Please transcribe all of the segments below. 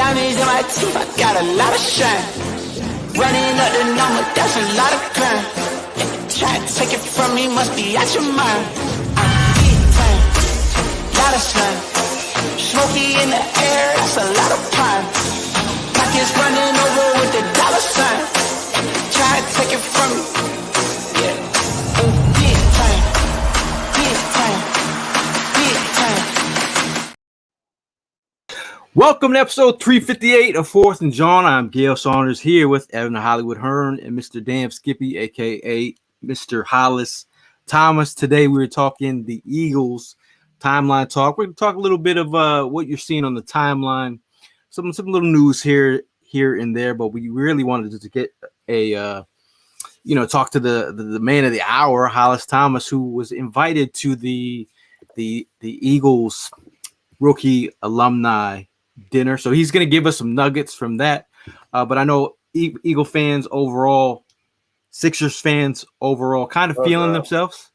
diamonds in my teeth, I got a lot of shine. Running up the number, that's a lot of crime. Try to take it from me, must be out your mind. I'm big time, lot of slime. Smoky in the air, that's a lot of pine. Pockets running over with the dollar sign. Try to take it from me, yeah. Big time, big time, big time. Welcome to episode 358 of Fourth and Jawn. I'm Gail Saunders here with Evan Hollywood Hearn and Mr. Dan Skippy, aka Mr. Hollis Thomas. Today we're talking the Eagles timeline talk. We're going to talk a little bit of what you're seeing on the timeline, some little news here and there, but we really wanted to get a talk to the man of the hour, Hollis Thomas, who was invited to the Eagles rookie alumni dinner. So he's going to give us some nuggets from that. But I know Eagle fans overall, Sixers fans overall, kind of feeling themselves.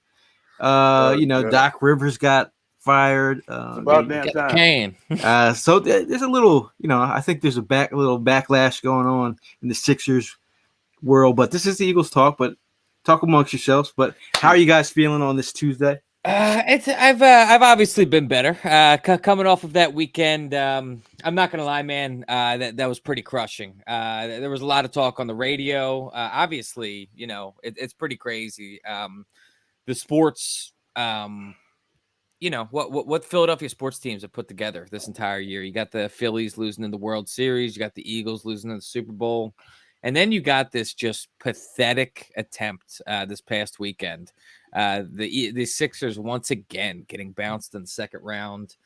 Doc Rivers got fired. About damn time. So there's a little, I think there's a little backlash going on in the Sixers world. But this is the Eagles talk. But talk amongst yourselves. But how are you guys feeling on this Tuesday? I've obviously been better coming off of that weekend. I'm not gonna lie, man. That was pretty crushing. There was a lot of talk on the radio. Obviously, it's pretty crazy. The sports, what Philadelphia sports teams have put together this entire year. You got the Phillies losing in the World Series. You got the Eagles losing in the Super Bowl. And then you got this just pathetic attempt this past weekend. The Sixers once again getting bounced in the second round.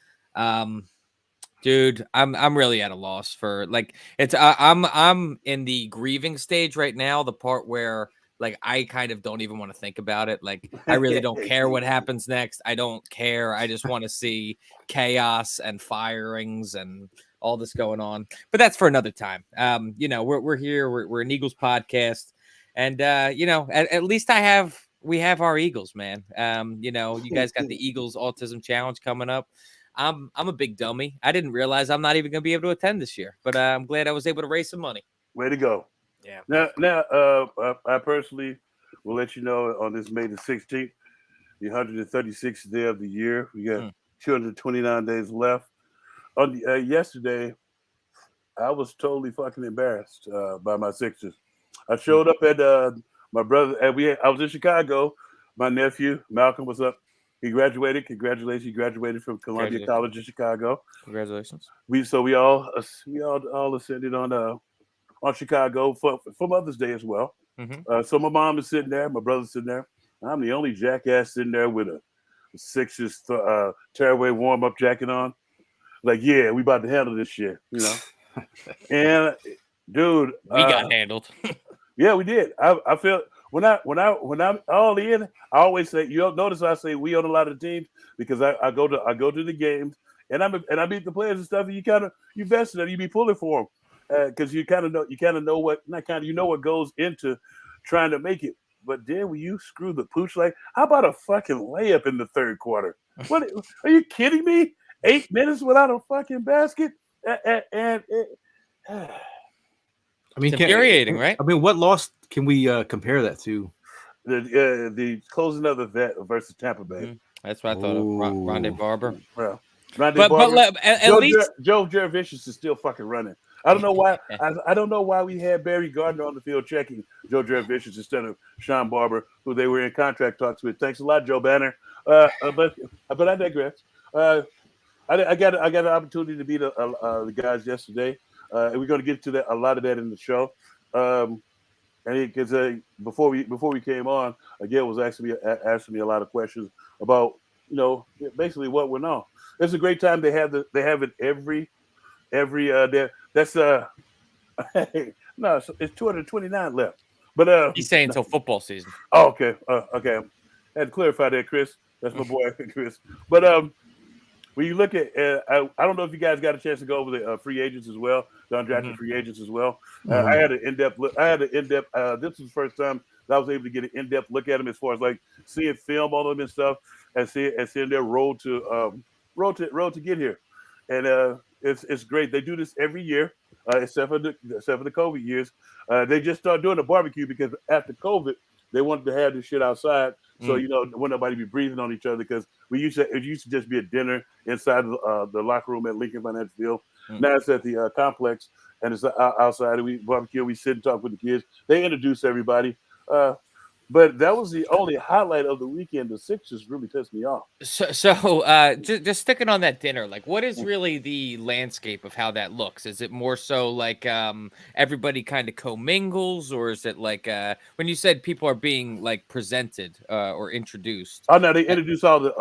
Dude, I'm really at a loss for I'm in the grieving stage right now, the part where I kind of don't even want to think about it. I really don't care what happens next. I don't care. I just want to see chaos and firings and all this going on, but that's for another time. We're here. We're an Eagles podcast, and at least we have our Eagles, man. You guys got the Eagles Autism Challenge coming up. I'm a big dummy. I didn't realize I'm not even going to be able to attend this year, but I'm glad I was able to raise some money. Way to go! Yeah. Now, I personally will let you know on this May the 16th, the 136th day of the year. We got 229 days left. On yesterday, I was totally fucking embarrassed by my Sixers. I showed up at my brother, and I was in Chicago. My nephew Malcolm was up. He graduated. Congratulations! He graduated from Columbia College in Chicago. Congratulations! We all ascended on Chicago for Mother's Day as well. Mm-hmm. So my mom is sitting there, my brother's sitting there. I'm the only jackass sitting there with a Sixers tearaway warm-up jacket on. Yeah, we about to handle this shit, And dude, we got handled. Yeah, we did. I feel when I'm all in, I always say, notice I say we on a lot of teams because I go to the games and I beat the players and stuff. And you vested and you be pulling for them because you know what goes into trying to make it. But then when you screw the pooch, how about a fucking layup in the third quarter? What are you kidding me? 8 minutes without a fucking basket, and it's infuriating, right? I mean, what loss can we compare that to? The closing of the vet versus Tampa Bay. Mm-hmm. That's what I thought of. Rondé Barber. Well, but at least Joe Jurevicius is still fucking running. I don't know why. I don't know why we had Barry Gardner on the field checking Joe Jurevicius instead of Sean Barber, who they were in contract talks with. Thanks a lot, Joe Banner. But I digress. I got an opportunity to meet the guys yesterday. And we're going to get to a lot of that in the show. And because before we came on, Gail was asking me a lot of questions about basically what went on. It's a great time. They have it every day. That's no, it's 229 left. But he's saying until football season. Oh, okay, okay. I had to clarify that, Chris. That's my boy, Chris. But when you look at, I don't know if you guys got a chance to go over the free agents as well, the undrafted free agents as well. I had an in-depth look. This was the first time that I was able to get an in-depth look at them as far as seeing film on them and stuff, and seeing their road to get here. And It's great. They do this every year, except for the COVID years. They just started doing a barbecue because after COVID, they wanted to have this shit outside, so when nobody be breathing on each other. Because it used to just be a dinner inside the locker room at Lincoln Financial Field. Now it's at the complex, and it's outside. And we barbecue. We sit and talk with the kids. They introduce everybody. But that was the only highlight of the weekend. The Sixers really pissed me off. So just sticking on that dinner, like, what is really the landscape of how that looks? Is it more so like everybody kind of commingles, or is it like when you said people are being like presented or introduced? Oh no, they introduced all the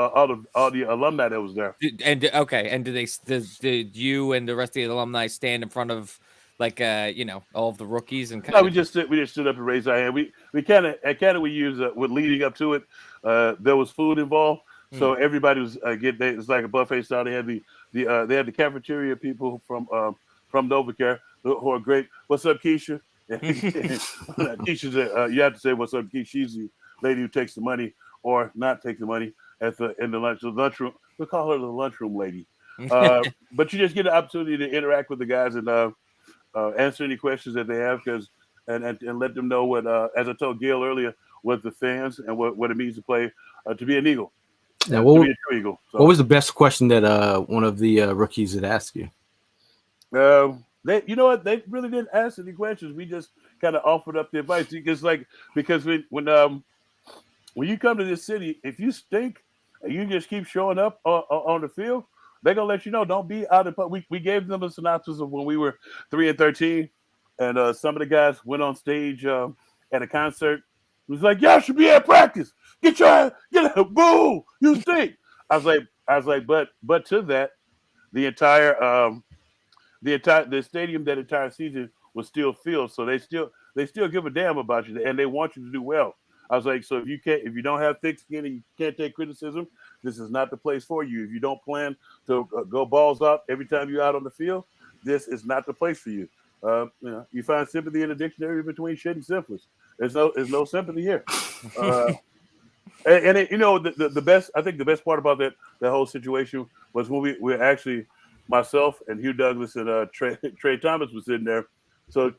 alumni that was there. And did you and the rest of the alumni stand in front of like all of the rookies and we just stood up and raised our hand. We kind of used with leading up to it. There was food involved, so everybody was it's like a buffet style. They had the cafeteria people from Novacare who are great. What's up, Keisha? Keisha's you have to say what's up, Keisha. She's the lady who takes the money or not take the money in the lunchroom. We call her the lunchroom lady. But you just get the opportunity to interact with the guys and answer any questions that they have, and let them know what, as I told Gail earlier, what the fans and what it means to play to be an Eagle. Now, to be a true Eagle. So, what was the best question that one of the rookies had asked you? They really didn't ask any questions. We just kind of offered up the advice because when you come to this city, if you stink and you just keep showing up on the field, they're gonna let you know. Don't be out of. We gave them a synopsis of when we were 3-13, and some of the guys went on stage at a concert. It was like, y'all should be at practice. Get out, boo! You stink. I was like, but to that, the stadium that entire season was still filled, so they still give a damn about you, and they want you to do well. I was like, so if you don't have thick skin and you can't take criticism, this is not the place for you. If you don't plan to go balls out every time you're out on the field, this is not the place for you. You find sympathy in the dictionary between shit and syphilis. There's no sympathy here. The best, I think the best part about that whole situation was when we actually, myself and Hugh Douglas and Trey Thomas was sitting there. So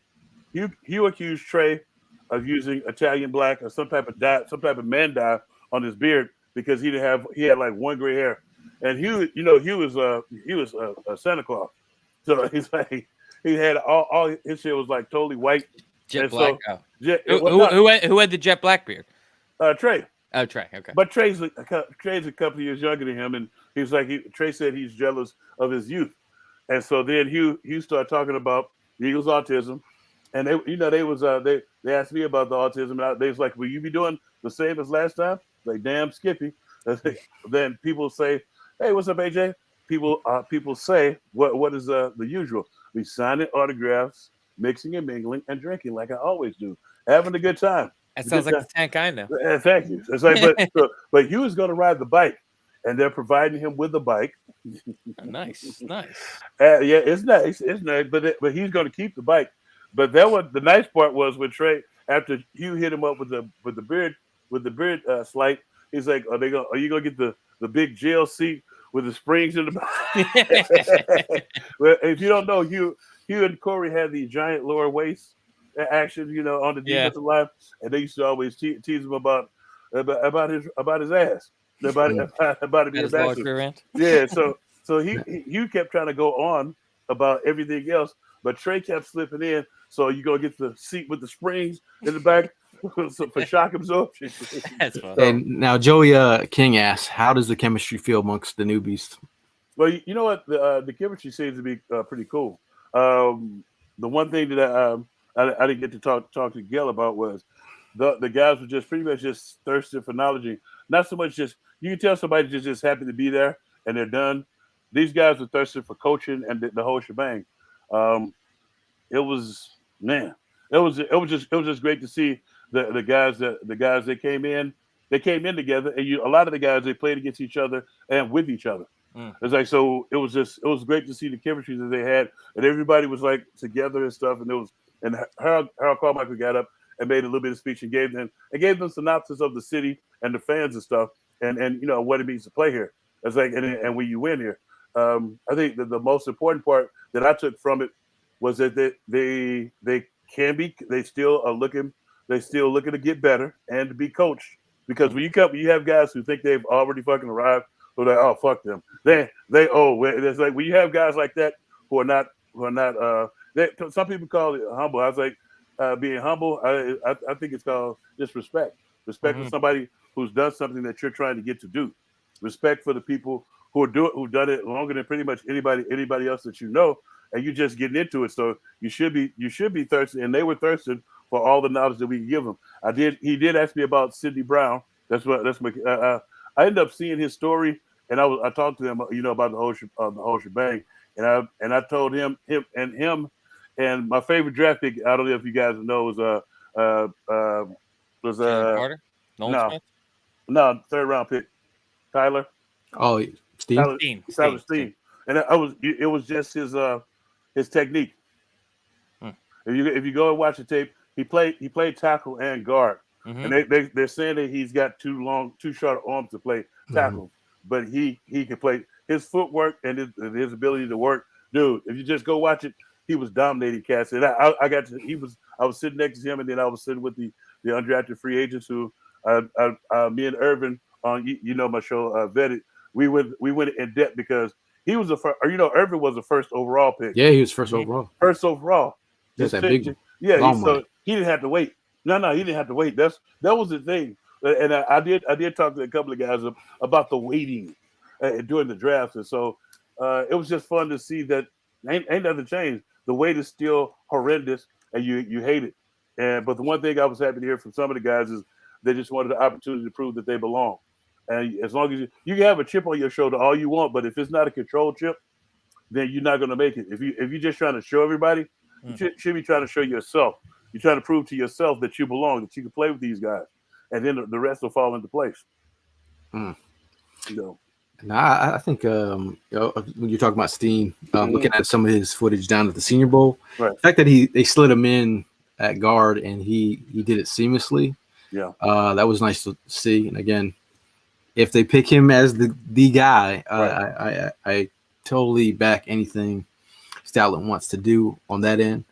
Hugh accused Trey of using Italian black or some type of man dye on his beard because he had like one gray hair, and Hugh was a Santa Claus, so he's like he had all his shit was like totally white. Jet black. Who had the jet black beard? Trey. Oh, Trey. Okay. But Trey's a couple of years younger than him, and he's like Trey said he's jealous of his youth, and so then Hugh started talking about the Eagles' autism. And they asked me about the autism, and they was like, "Will you be doing the same as last time?" Like, damn, Skippy. Then people say, "Hey, what's up, AJ?" People say, "What is the usual?" We signing autographs, mixing and mingling, and drinking like I always do, having a good time. That sounds like the tank I know. Thank you. It's like, but Hugh is going to ride the bike, and they're providing him with the bike. Nice. Yeah, it's nice. It's nice, but he's going to keep the bike. But the nice part was when Trey, after Hugh hit him up with the beard slight, he's like, "Are you gonna get the big jail seat with the springs in the back?" Well, if you don't know, Hugh and Corey had the giant lower waist action, on the defensive line, and they used to always tease him about his ass, about it being a bastard. Yeah, so Hugh kept trying to go on about everything else. But Trey kept slipping in, so you go get the seat with the springs in the back for shock absorption. That's fun. And now Joey King asks, how does the chemistry feel amongst the newbies? Well, you know what? The chemistry seems to be pretty cool. The one thing that I didn't get to talk to Gail about was the guys were just pretty much just thirsty for knowledge. Not so much just you can tell somebody's just happy to be there and they're done. These guys were thirsty for coaching and the whole shebang. It was just great to see the guys that came in together, and a lot of the guys they played against each other and with each other. It's like, so it was great to see the chemistry that they had, and everybody was like together and stuff. And Harold Carmichael got up and made a little bit of speech and gave them synopsis of the city and the fans and stuff, and what it means to play here. It's like, and when you win here. I think that the most important part that I took from it was that they still are looking to get better and to be coached. Because when you have guys who think they've already fucking arrived, who are like, oh fuck them. It's like when you have guys like that who are not some people call it humble. I was like, being humble. I think it's called just respect. Respect for somebody who's done something that you're trying to get to do. Respect for the people who've done it longer than pretty much anybody else that you know, and you just getting into it. So you should be thirsty, and they were thirsting for all the knowledge that we can give them. He did ask me about Sidney Brown. I ended up seeing his story, and I talked to him, about the whole shebang, and I told him and my favorite draft pick. I don't know if you guys know was Carter? No, third round pick, Tyler. Oh, Steve. Tyler Steen. And it was just his technique. If you go and watch the tape, he played tackle and guard, and they're saying that he's got too short arms to play tackle, but he can play. His footwork and his ability to work, dude. If you just go watch it, he was dominating cats. And I was sitting next to him, and then I was sitting with the undrafted free agents who me and Irvin on my show Vetted. We went in depth because he was the first. Irvin was the first overall pick. Yeah, he was first overall. First overall. Just that big one. Yeah, so he didn't have to wait. No, he didn't have to wait. That was the thing. And I did talk to a couple of guys about the waiting during the draft, and so it was just fun to see that ain't nothing changed. The wait is still horrendous, and you hate it. But the one thing I was happy to hear from some of the guys is they just wanted the opportunity to prove that they belong. And as long as you can have a chip on your shoulder all you want, but if it's not a control chip, then you're not going to make it. If you're just trying to show everybody, you should be trying to show yourself. You're trying to prove to yourself that you belong, that you can play with these guys, and then the rest will fall into place. Now, I think when you're talking about Steen, looking at some of his footage down at the Senior Bowl, right. The fact that they slid him in at guard and he did it seamlessly, that was nice to see. And again, if they pick him as the guy, right. I totally back anything Stoutland wants to do on that end.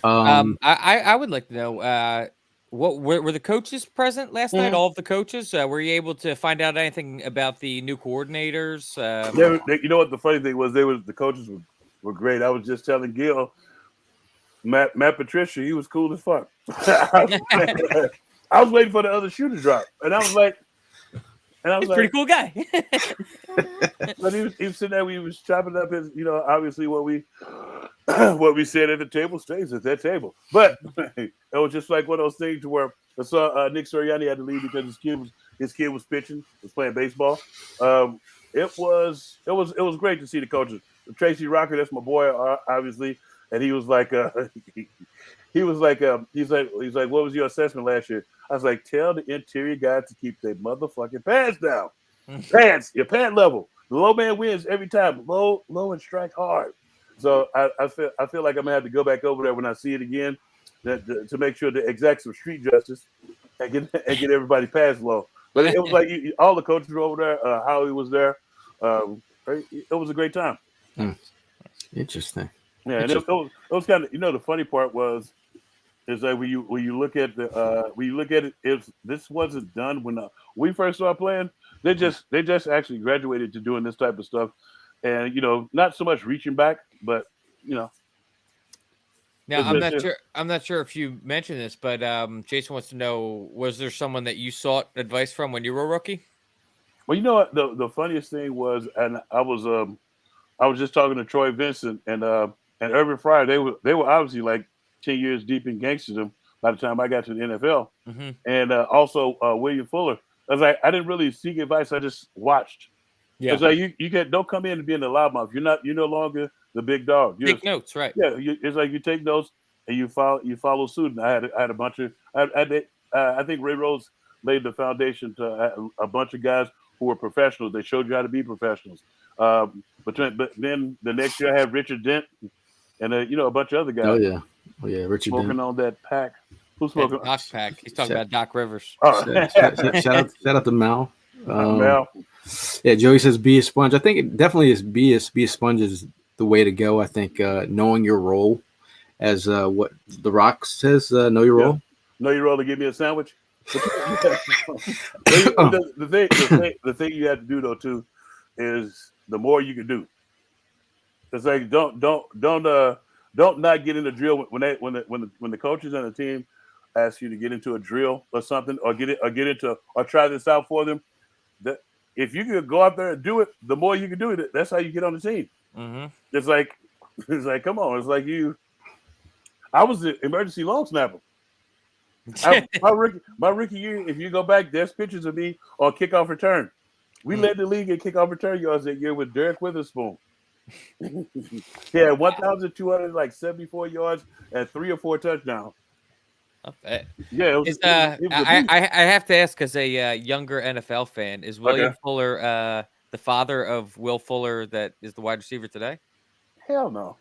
I would like to know what were the coaches present last night? All of the coaches, were you able to find out anything about the new coordinators? You know what the funny thing was? The coaches were great. I was just telling Gil, Matt Patricia, he was cool as fuck. I was waiting for the other shoe to drop, and I was like, he's a pretty cool guy. But he was sitting there. We was chopping up his, obviously what we said at the table stays at that table. But it was just like one of those things to where I saw Nick Sirianni had to leave because his kid was pitching, was playing baseball. It was great to see the coaches. Tracy Rocker, that's my boy, obviously, and he was like, he's like, what was your assessment last year? I was like, tell the interior guys to keep their motherfucking pants down. Your pant level. The low man wins every time. Low and strike hard. So I feel like I'm gonna have to go back over there when I see it again, to make sure to exact some street justice and get everybody past low. But it was like all the coaches were over there. Howie was there. It was a great time. Interesting. Yeah, and it was kind of, the funny part is that when you look at it, this wasn't done when we first started playing. They just actually graduated to doing this type of stuff, and not so much reaching back, but Now I'm not sure if you mentioned this, but Jason wants to know: was there someone that you sought advice from when you were a rookie? Well, you know what the funniest thing was, and I was just talking to Troy Vincent and Urban Fryer. They were obviously like 10 years deep in gangsterdom by the time I got to the NFL, and also William Fuller. I was like, I didn't really seek advice. I just watched. Yeah, it's like you don't come in and be in the loudmouth. You're no longer the big dog. You take notes, right? Yeah, it's like you take notes and you follow suit. And I had a bunch of I think Ray Rose laid the foundation to a bunch of guys who were professionals. They showed you how to be professionals. But then the next year I had Richard Dent and a bunch of other guys. Oh yeah, Richard smoking Dent. on that pack. Who's smoking? Doc pack. He's talking about Doc Rivers. Oh. Shout out to Mal. Mel. Yeah, Joey says be a sponge. I think it definitely is be a sponge is the way to go. I think knowing your role, as what The Rock says, know your role. Know your role to give me a sandwich. But the thing you have to do though too is the more you can do. It's like don't not get in the drill when the coaches and the team ask you to get into a drill or something or try this out for them. That if you can go out there and do it, the more you can do it, that's how you get on the team. Mm-hmm. It's like come on, it's like I was the emergency long snapper. My rookie year, if you go back, there's pictures of me on kickoff return. We led the league in kickoff return yards that year with Derek Witherspoon. Yeah, 1,274 yards and 3 or 4 touchdowns. Yeah, I have to ask as a younger NFL fan, is William Fuller the father of Will Fuller that is the wide receiver today? Hell no.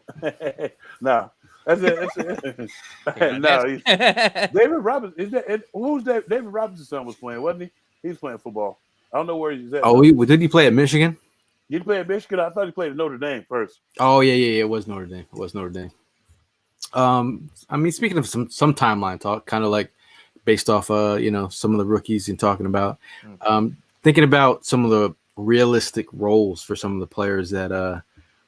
No. That's it. No. David Robinson. Who's that? David Robinson's son was playing, wasn't he? He was playing football. I don't know where he's at. Oh, did he play at Michigan? Did he play at Michigan? I thought he played at Notre Dame first. Oh, yeah. It was Notre Dame. I mean, speaking of some timeline talk, kind of like based off, some of the rookies and talking about, thinking about some of the realistic roles for some of the players that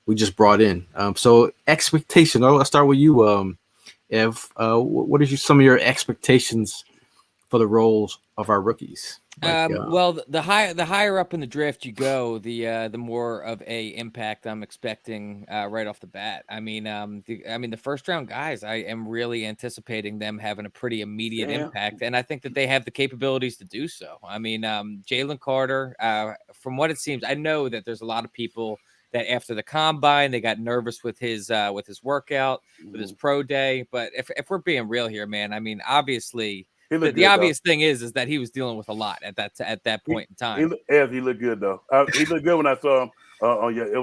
we just brought in. So expectation. I'll start with you, Ev. What are some of your expectations for the roles of our rookies? Well, the higher up in the draft you go, the more of a impact I'm expecting right off the bat. I mean, the first round guys, I am really anticipating them having a pretty immediate impact, and I think that they have the capabilities to do so. I mean, Jalen Carter, from what it seems, I know that there's a lot of people that after the combine they got nervous with his workout, with his pro day. But if we're being real here, man, I mean, obviously. The obvious thing is that he was dealing with a lot at that point in time. He looked good though. He looked good when I saw him. It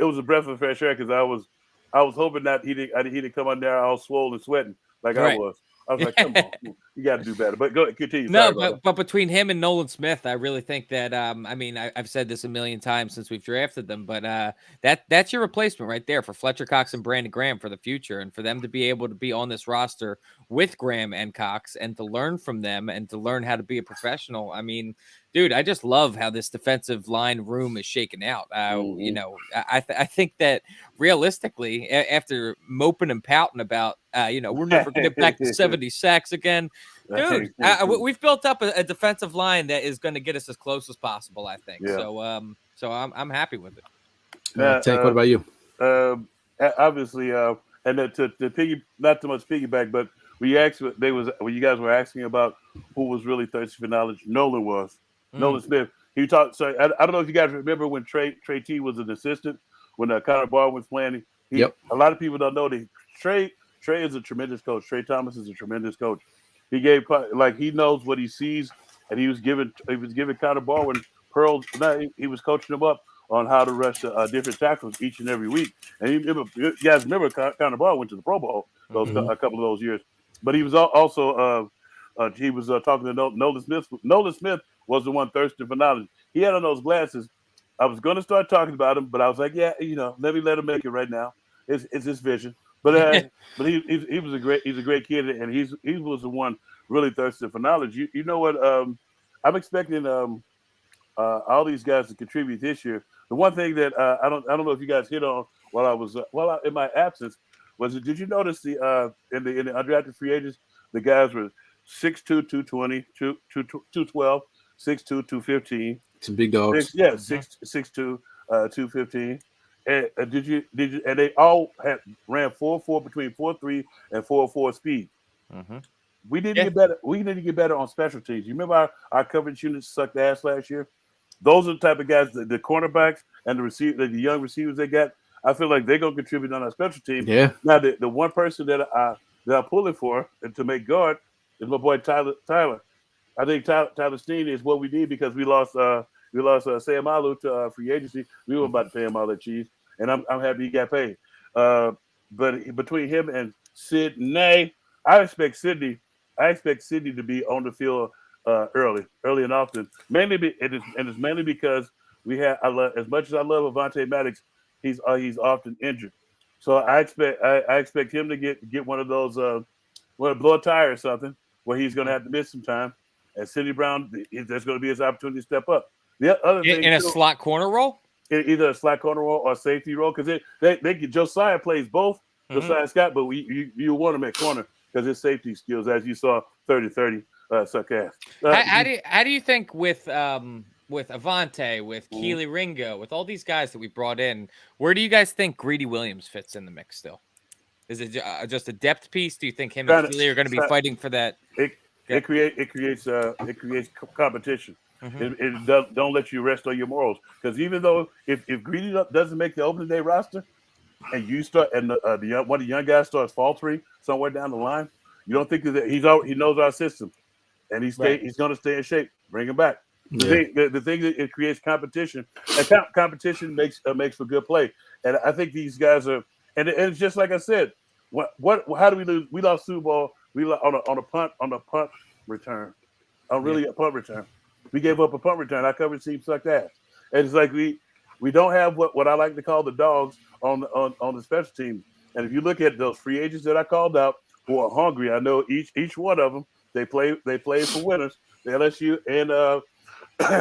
was a breath of fresh air because I was hoping that he didn't come on there all swollen and sweating like I was. I was like, come on, you got to do better. But go ahead, continue. No, but between him and Nolan Smith, I really think that I've said this a million times since we've drafted them, but that's your replacement right there for Fletcher Cox and Brandon Graham for the future, and for them to be able to be on this roster with Graham and Cox and to learn from them and to learn how to be a professional. I mean, dude, I just love how this defensive line room is shaken out. I think that realistically, after moping and pouting about, we're never going to get back to 70 sacks again, dude, we've built up a defensive line that is going to get us as close as possible, I think. Yeah. So I'm happy with it. Tank, what about you? Obviously, and to piggy, not too much piggyback, but when you guys were asking about who was really thirsty for knowledge, Nolan was. Nolan Smith. He talked. So I don't know if you guys remember when Trey T was an assistant when Connor Barr was playing. A lot of people don't know that Trey is a tremendous coach. Trey Thomas is a tremendous coach. He he knows what he sees, and he was giving Connor Barr when Pearl. He was coaching him up on how to rush different tackles each and every week. And you guys remember Connor Barr went to the Pro Bowl a couple of those years, but he was also talking to Nolan Smith. Nolan Smith was the one thirsting for knowledge. He had on those glasses. I was going to start talking about him, but I was like, let me let him make it right now. It's his vision. But he was a great kid, and he was the one really thirsting for knowledge. You know what? I'm expecting all these guys to contribute this year. The one thing that I don't know if you guys hit on while in my absence was, did you notice in the undrafted free agents, the guys were 6'2", 220, 212, 6'2", 215. Some big dogs. 6'2", 215. And and they all ran 4.4 between 4.3 and 4.4 speed. Mm-hmm. We need to get better. We need to get better on special teams. You remember our coverage units sucked ass last year? Those are the type of guys, the cornerbacks and the young receivers they got. I feel like they're gonna contribute on our special team. Yeah. Now the one person that I'm pulling for and to make guard is my boy Tyler. I think Tyler Steen is what we need because we lost Sam Alu to free agency. We were about to pay him all that cheese, and I'm happy he got paid. But between him and Sidney, I expect Sidney to be on the field early and often. It's mainly because I love, as much as I love Avonte Maddox, he's often injured. So I expect him to get one of those blow a tire or something where he's going to have to miss some time. And Sidney Brown, there's going to be his opportunity to step up. The other thing in a slot corner role, either a slot corner role or a safety role, because they Josiah plays both. Josiah Scott, but you want him at corner because his safety skills, as you saw, 30-30 suck ass. How do you think with Avonte, with Keely Ringo, with all these guys that we brought in, where do you guys think Greedy Williams fits in the mix still? Is it just a depth piece? Do you think him and Keely are going to be fighting for that? It creates competition. It don't let you rest on your morals, because even though if Greedy doesn't make the opening day roster, and you start and one of the young guys starts faltering somewhere down the line, you don't think that he knows our system, and he's going to stay in shape. Bring him back. The thing that it creates competition, and competition makes for good play. And I think these guys are, and it's just like I said. How do we lose? We lost Super Bowl. We lost on a punt return. A punt return. We gave up a punt return. Our coverage team sucked ass. And it's like we don't have what I like to call the dogs on the special teams. And if you look at those free agents that I called out who are hungry, I know each one of them they play for winners. The LSU and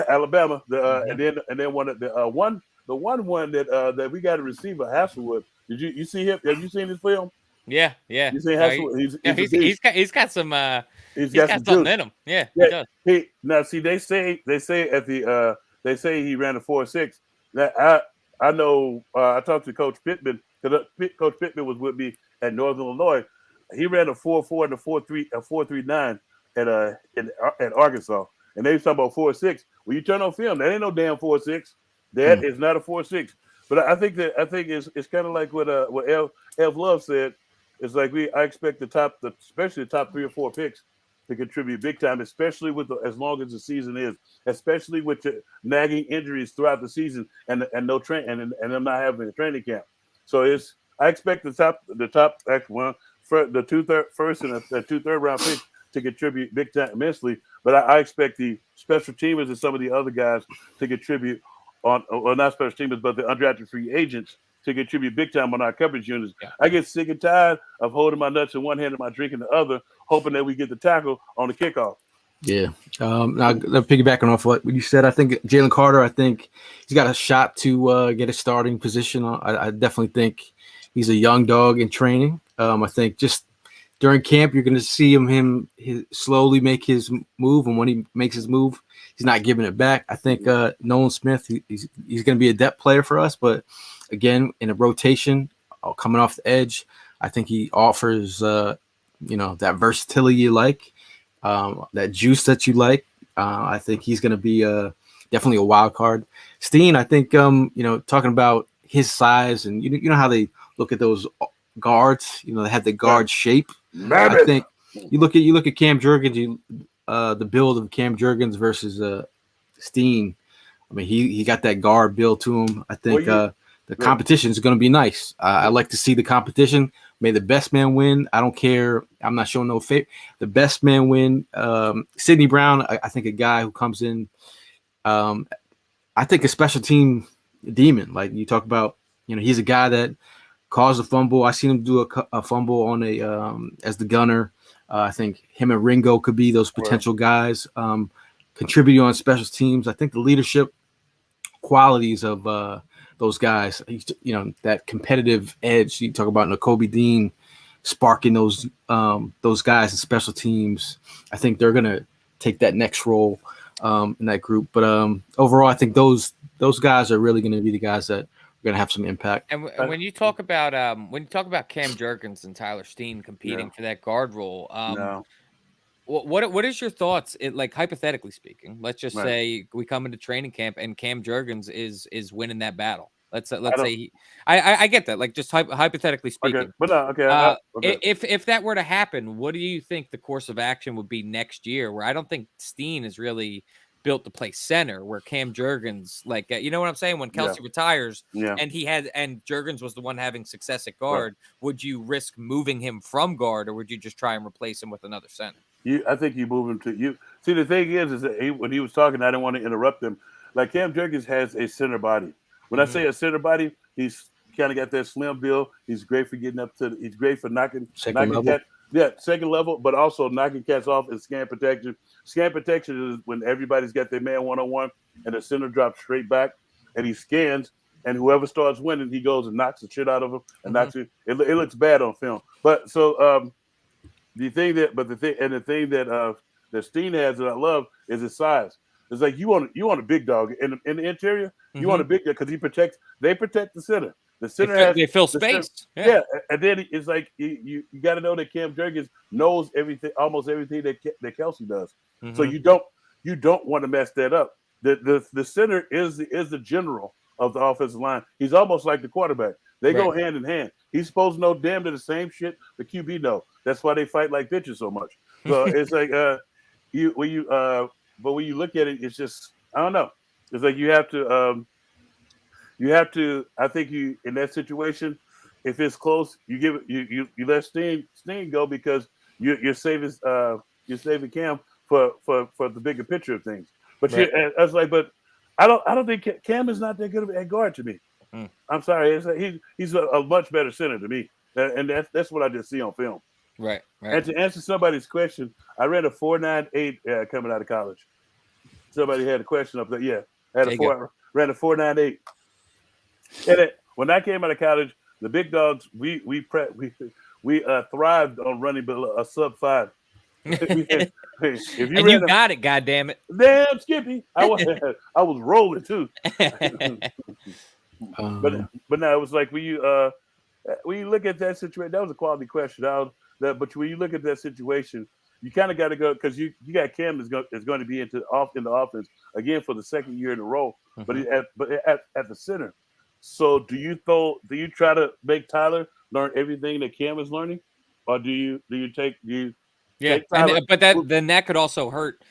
Alabama. And then the one that we got a receiver, Hasselwood. Did you see him? Have you seen his film? Yeah. You seen Hasselwood? He's got some he's got something in him. Yeah. He does. Now see they say at the they say he ran a 4.6. That I know. I talked to Coach Pittman because Coach Pittman was with me at Northern Illinois. He ran a 4.4 and a 4.39 at Arkansas, and they was talking about 4.6. When you turn on film, that ain't no damn 4.6. That is not a 4.6. But I think it's kind of like what Ev Love said. It's like I expect especially the top 3 or 4 picks to contribute big time, especially as long as the season is, especially with the nagging injuries throughout the season and no train and them not having a training camp. So I expect the top actually the first and the 2 third-round picks to contribute big time immensely. But I expect the special teamers and some of the other guys to contribute not special teamers, but the undrafted free agents to contribute big time on our coverage units. Yeah. I get sick and tired of holding my nuts in one hand and my drink in the other, hoping that we get the tackle on the kickoff. Yeah. Now, piggybacking off what you said, I think Jalen Carter, I think he's got a shot to get a starting position. I definitely think he's a young dog in training. I think just during camp, you're going to see him slowly make his move, and when he makes his move, he's not giving it back. I think Nolan Smith, he's going to be a depth player for us, but again, in a rotation, coming off the edge, I think he offers, that versatility you like, that juice that you like. I think he's going to be definitely a wild card. Steen, I think, talking about his size, and you know how they look at those guards, they have the guard shape. I think you look at Cam Jurgens, the build of Cam Jurgens versus Steen. I mean, he got that guard build to him. I think the competition is going to be nice. I like to see the competition. May the best man win. I don't care. I'm not showing no favor. The best man win. Sidney Brown, I think a guy who comes in, I think a special team demon. Like you talk about, he's a guy that caused a fumble. I seen him do a fumble on as the gunner. I think him and Ringo could be those potential guys contributing on special teams. I think the leadership qualities of those guys, that competitive edge. You talk about Nakobe Dean sparking those guys in special teams. I think they're gonna take that next role in that group. But overall, I think those guys are really gonna be the guys that going to have some impact. And when you talk about Cam Jurgens and Tyler Steen competing for that guard role, what is your thoughts? Like hypothetically speaking, let's just say we come into training camp and Cam Jurgens is winning that battle. Let's say I get that. Like just hypothetically speaking. Okay. But if that were to happen, what do you think the course of action would be next year? Where I don't think Steen is really built to play center, where Cam Jurgens, like you know what I'm saying, when Kelsey retires, and Jurgens was the one having success at guard, would you risk moving him from guard, or would you just try and replace him with another center? I think you move him to you. See, the thing is that when he was talking, I didn't want to interrupt him. Like Cam Jurgens has a center body. When I say a center body, he's kind of got that slim build. He's great for getting up to. He's great for knocking cats. Yeah, second level, but also knocking cats off and scan protection. Scan protection is when everybody's got their man one-on-one, and the center drops straight back, and he scans, and whoever starts winning, he goes and knocks the shit out of him and knocks it. It looks bad on film, but so the thing that Steen has that I love is his size. It's like you want a big dog in the interior. You want a big dog because they protect the center. The center they fill space. Yeah, and then it's like you got to know that Cam Jurgens knows everything, almost everything that Kelsey does. So you don't want to mess that up. The center is the general of the offensive line. He's almost like the quarterback. They go hand in hand. He's supposed to know damn to the same shit the QB know. That's why they fight like bitches so much. So it's like but when you look at it, it's just I don't know. It's like you have to. I think you in that situation, if it's close, you give it. You let Steen go because you're saving Cam for the bigger picture of things. But I was like, but I don't think Cam is not that good at guard to me. I'm sorry, it's like he's a much better center to me, and that's what I just see on film. Right. And to answer somebody's question, I ran a 4.98 coming out of college. Somebody had a question up there. Yeah, ran a 4.98. And when I came out of college, the big dogs we thrived on running below a sub 5. If you got it, goddamn it! Damn, Skippy, I was rolling too. But no, it was like when you look at that situation, that was a quality question. But when you look at that situation, you kind of got to go because you got Cam is going to be in the offense again for the second year in a row, but at the center. So do you try to make Tyler learn everything that Cam is learning, or do you take Tyler? Then that could also hurt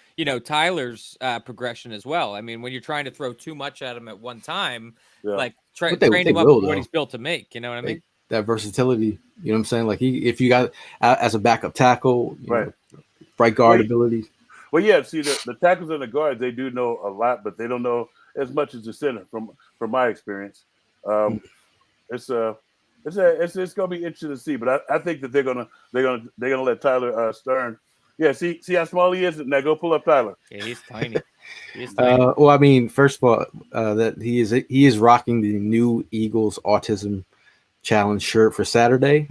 Tyler's progression as well. I mean, when you're trying to throw too much at him at one time, like train him up to what he's built to make. You know what I mean? That versatility. You know what I'm saying? Like if you got as a backup tackle, right guard ability. Well, yeah. See, the tackles and the guards, they do know a lot, but they don't know as much as the center. From my experience, it's gonna be interesting to see. But I think that they're gonna let Tyler Stern. Yeah, see how small he is. Now go pull up Tyler. Yeah, he's tiny. Well, I mean, first of all, that he is rocking the new Eagles Autism Challenge shirt for Saturday.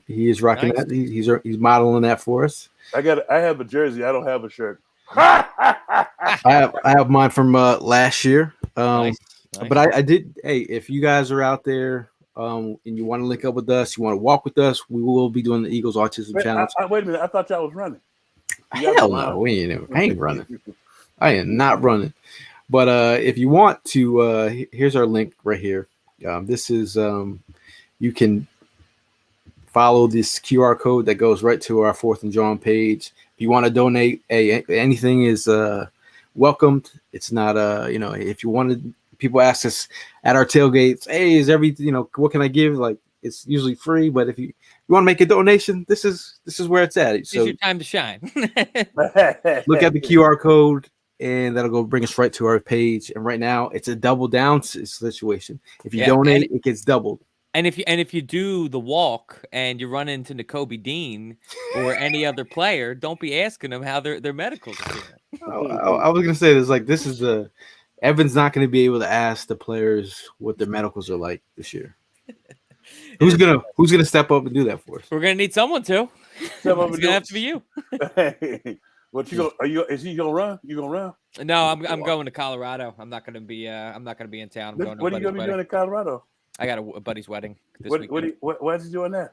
He is rocking that. He's modeling that for us. I have a jersey. I don't have a shirt. I have mine from last year. Nice. But I did. Hey, if you guys are out there and you want to link up with us, you want to walk with us, we will be doing the Eagles Autism Challenge. Wait a minute. I thought y'all was running. Hell no, I ain't running. I am not running. But if you want to, here's our link right here. This is you can follow this QR code that goes right to our 4th and Jawn page. If you want to donate, anything is welcomed. It's not if you wanted, people ask us at our tailgates, hey, is everything, what can I give? Like, it's usually free, but if you want to make a donation, this is where it's at. So it's your time to shine. Look at the QR code, and that'll go bring us right to our page. And right now, it's a double down situation. If you donate, it gets doubled. And if you do the walk and you run into Nakobe Dean or any other player, don't be asking them how their medicals are doing. I was gonna say this is Evan's not gonna be able to ask the players what their medicals are like this year. Who's gonna step up and do that for us? We're gonna need someone to. It's gonna have to be you. What you go? Is he gonna run? You gonna run? No, I'm going to Colorado. I'm not gonna be in town. I'm going to what are you gonna be doing in Colorado? I got a buddy's wedding this weekend. Why is he doing that?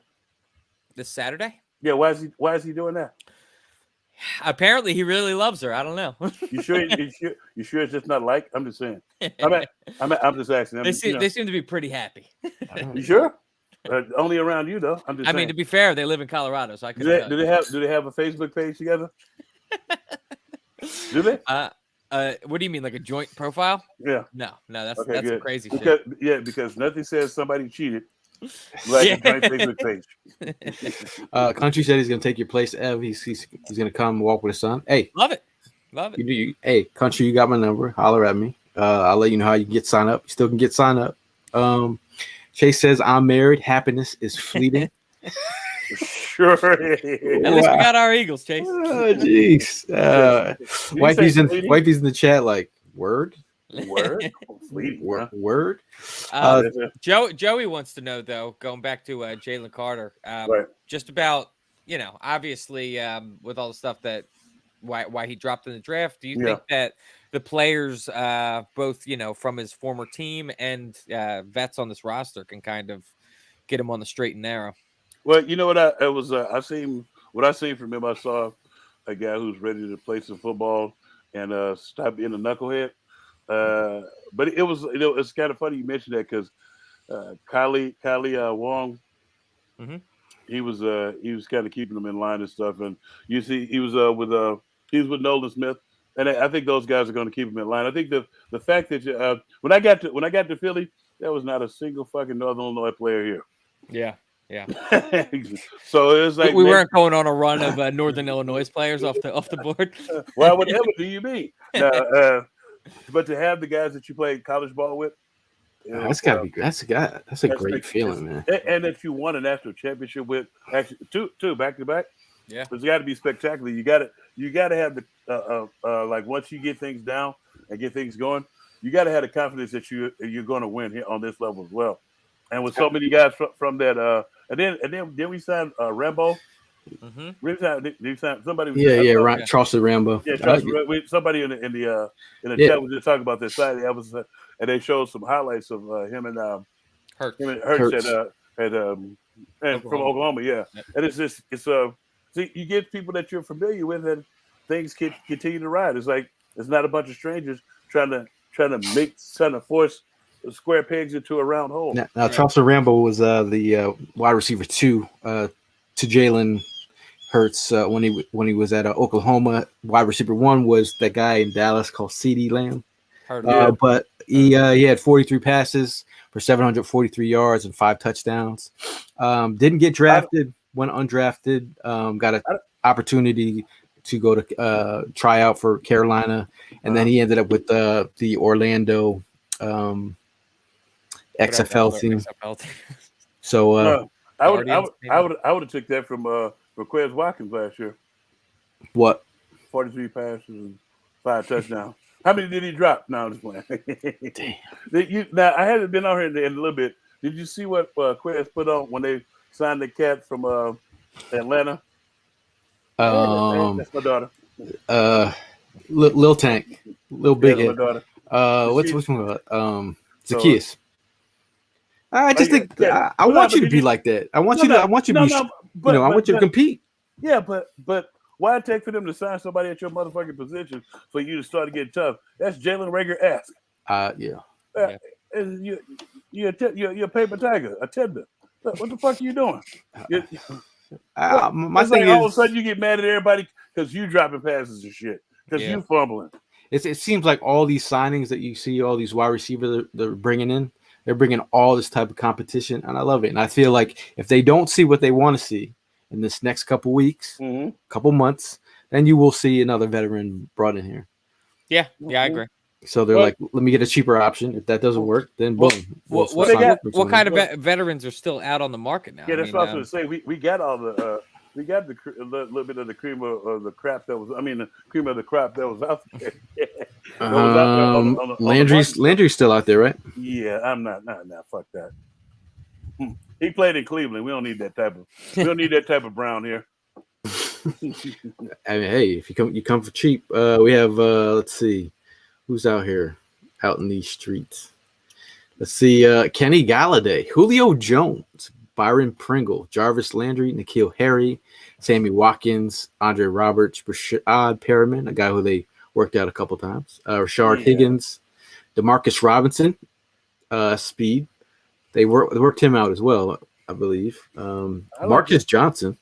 This Saturday? Yeah, why is he doing that? Apparently he really loves her. I don't know. You sure it's just not like? I'm just saying. I'm just asking. They seem to be pretty happy. You sure? Only around you though. I mean, to be fair, they live in Colorado, so I can. Do they have a Facebook page together? Do they? What do you mean, like a joint profile? Yeah. No, that's some crazy shit. Yeah, because nothing says somebody cheated Black Yeah. and joint Facebook page. Country said he's gonna take your place, Ev. He's gonna come walk with his son. Hey, Love it. Love it. hey, Country, you got my number. Holler at me. I'll let you know how you can get signed up. You still can get signed up. Chase says I'm married. Happiness is fleeting. Sure. At least we got our Eagles, Chase. Oh, jeez. Wifey's in the chat like word. Word. Fleeting, huh? Word. Joey wants to know though, going back to Jalen Carter, Right. just about obviously with all the stuff that why he dropped in the draft. Do you think that the players, both from his former team and vets on this roster, can kind of get him on the straight and narrow? Well, you know what? I seen what I seen from him. I saw a guy who's ready to play some football and stop being a knucklehead. But it's kind of funny you mentioned that because Kylie Wong, he was kind of keeping them in line and stuff. And you see, he was with Nolan Smith, and I think those guys are going to keep him in line. I think the fact that when I got to Philly, there was not a single fucking Northern Illinois player here. Yeah. So it was like we weren't going on a run of Northern Illinois players off the board. Well, whatever do you mean? But to have the guys that you played college ball with, that's gotta be. That's a great feeling, man. And that you won a national championship with, actually two back to back. Yeah, it's got to be spectacular. You got to have the like once you get things down and get things going, you got to have the confidence that you're going to win here on this level as well. And with so many guys from that, and then we signed Rambo. Mm-hmm. We signed somebody. Right, Charleston Rambo. Yeah, somebody in the chat was just talking about this side. And they showed some highlights of him and Hurts and from Oklahoma. Yeah, and see, you get people that you're familiar with, and things can continue to ride. It's like it's not a bunch of strangers trying to force square pegs into a round hole. Now Charleston Rambo was the wide receiver 2 to Jalen Hurts when he was at Oklahoma. Wide receiver 1 was that guy in Dallas called CeeDee Lamb. But he had 43 passes for 743 yards and 5 touchdowns. Didn't get drafted, went undrafted. Got an opportunity to go to try out for Carolina, and then he ended up with the Orlando XFL team. So I would have took that from Quez Watkins last year. What? 43 passes and 5 touchdowns. How many did he drop? No, I'm just playing. Damn. Now I haven't been out here in a little bit. Did you see what Quez put on when they signed the cat from Atlanta? That's my daughter. Lil Tank, Lil Big Head. What's one? Zacchaeus. I just think I want you to be like that. I want you to compete. Yeah, but why take for them to sign somebody at your motherfucking position for you to start to get tough? That's Jalen Rager-esque. You're a paper tiger, a tender. What the fuck are you doing? My thing like all of is, a sudden you get mad at everybody because you dropping passes and shit because you fumbling. It seems like all these signings that you see, all these wide receivers they're bringing in, they're bringing all this type of competition, and I love it. And I feel like if they don't see what they want to see in this next couple weeks, couple months, then you will see another veteran brought in here. Yeah, I agree. So they're like, let me get a cheaper option. If that doesn't work, then boom. What kind of veterans are still out on the market now? Yeah, that's what I was going to say. We got all the we got a little bit of the cream of the crap that was. I mean, the cream of the crop that was out there. Landry's still out there, right? Yeah, I'm not. Fuck that. He played in Cleveland. We don't need that type of. We don't need that type of Brown here. I mean, hey, if you come for cheap, we have. Let's see, who's out here, out in these streets. Let's see, Kenny Galladay, Julio Jones, Byron Pringle, Jarvis Landry, N'Keal Harry, Sammy Watkins, Andre Roberts, Rashad Perriman, a guy who they worked out a couple times, Rashard Higgins, Demarcus Robinson, speed. They worked him out as well, I believe. Marcus Johnson.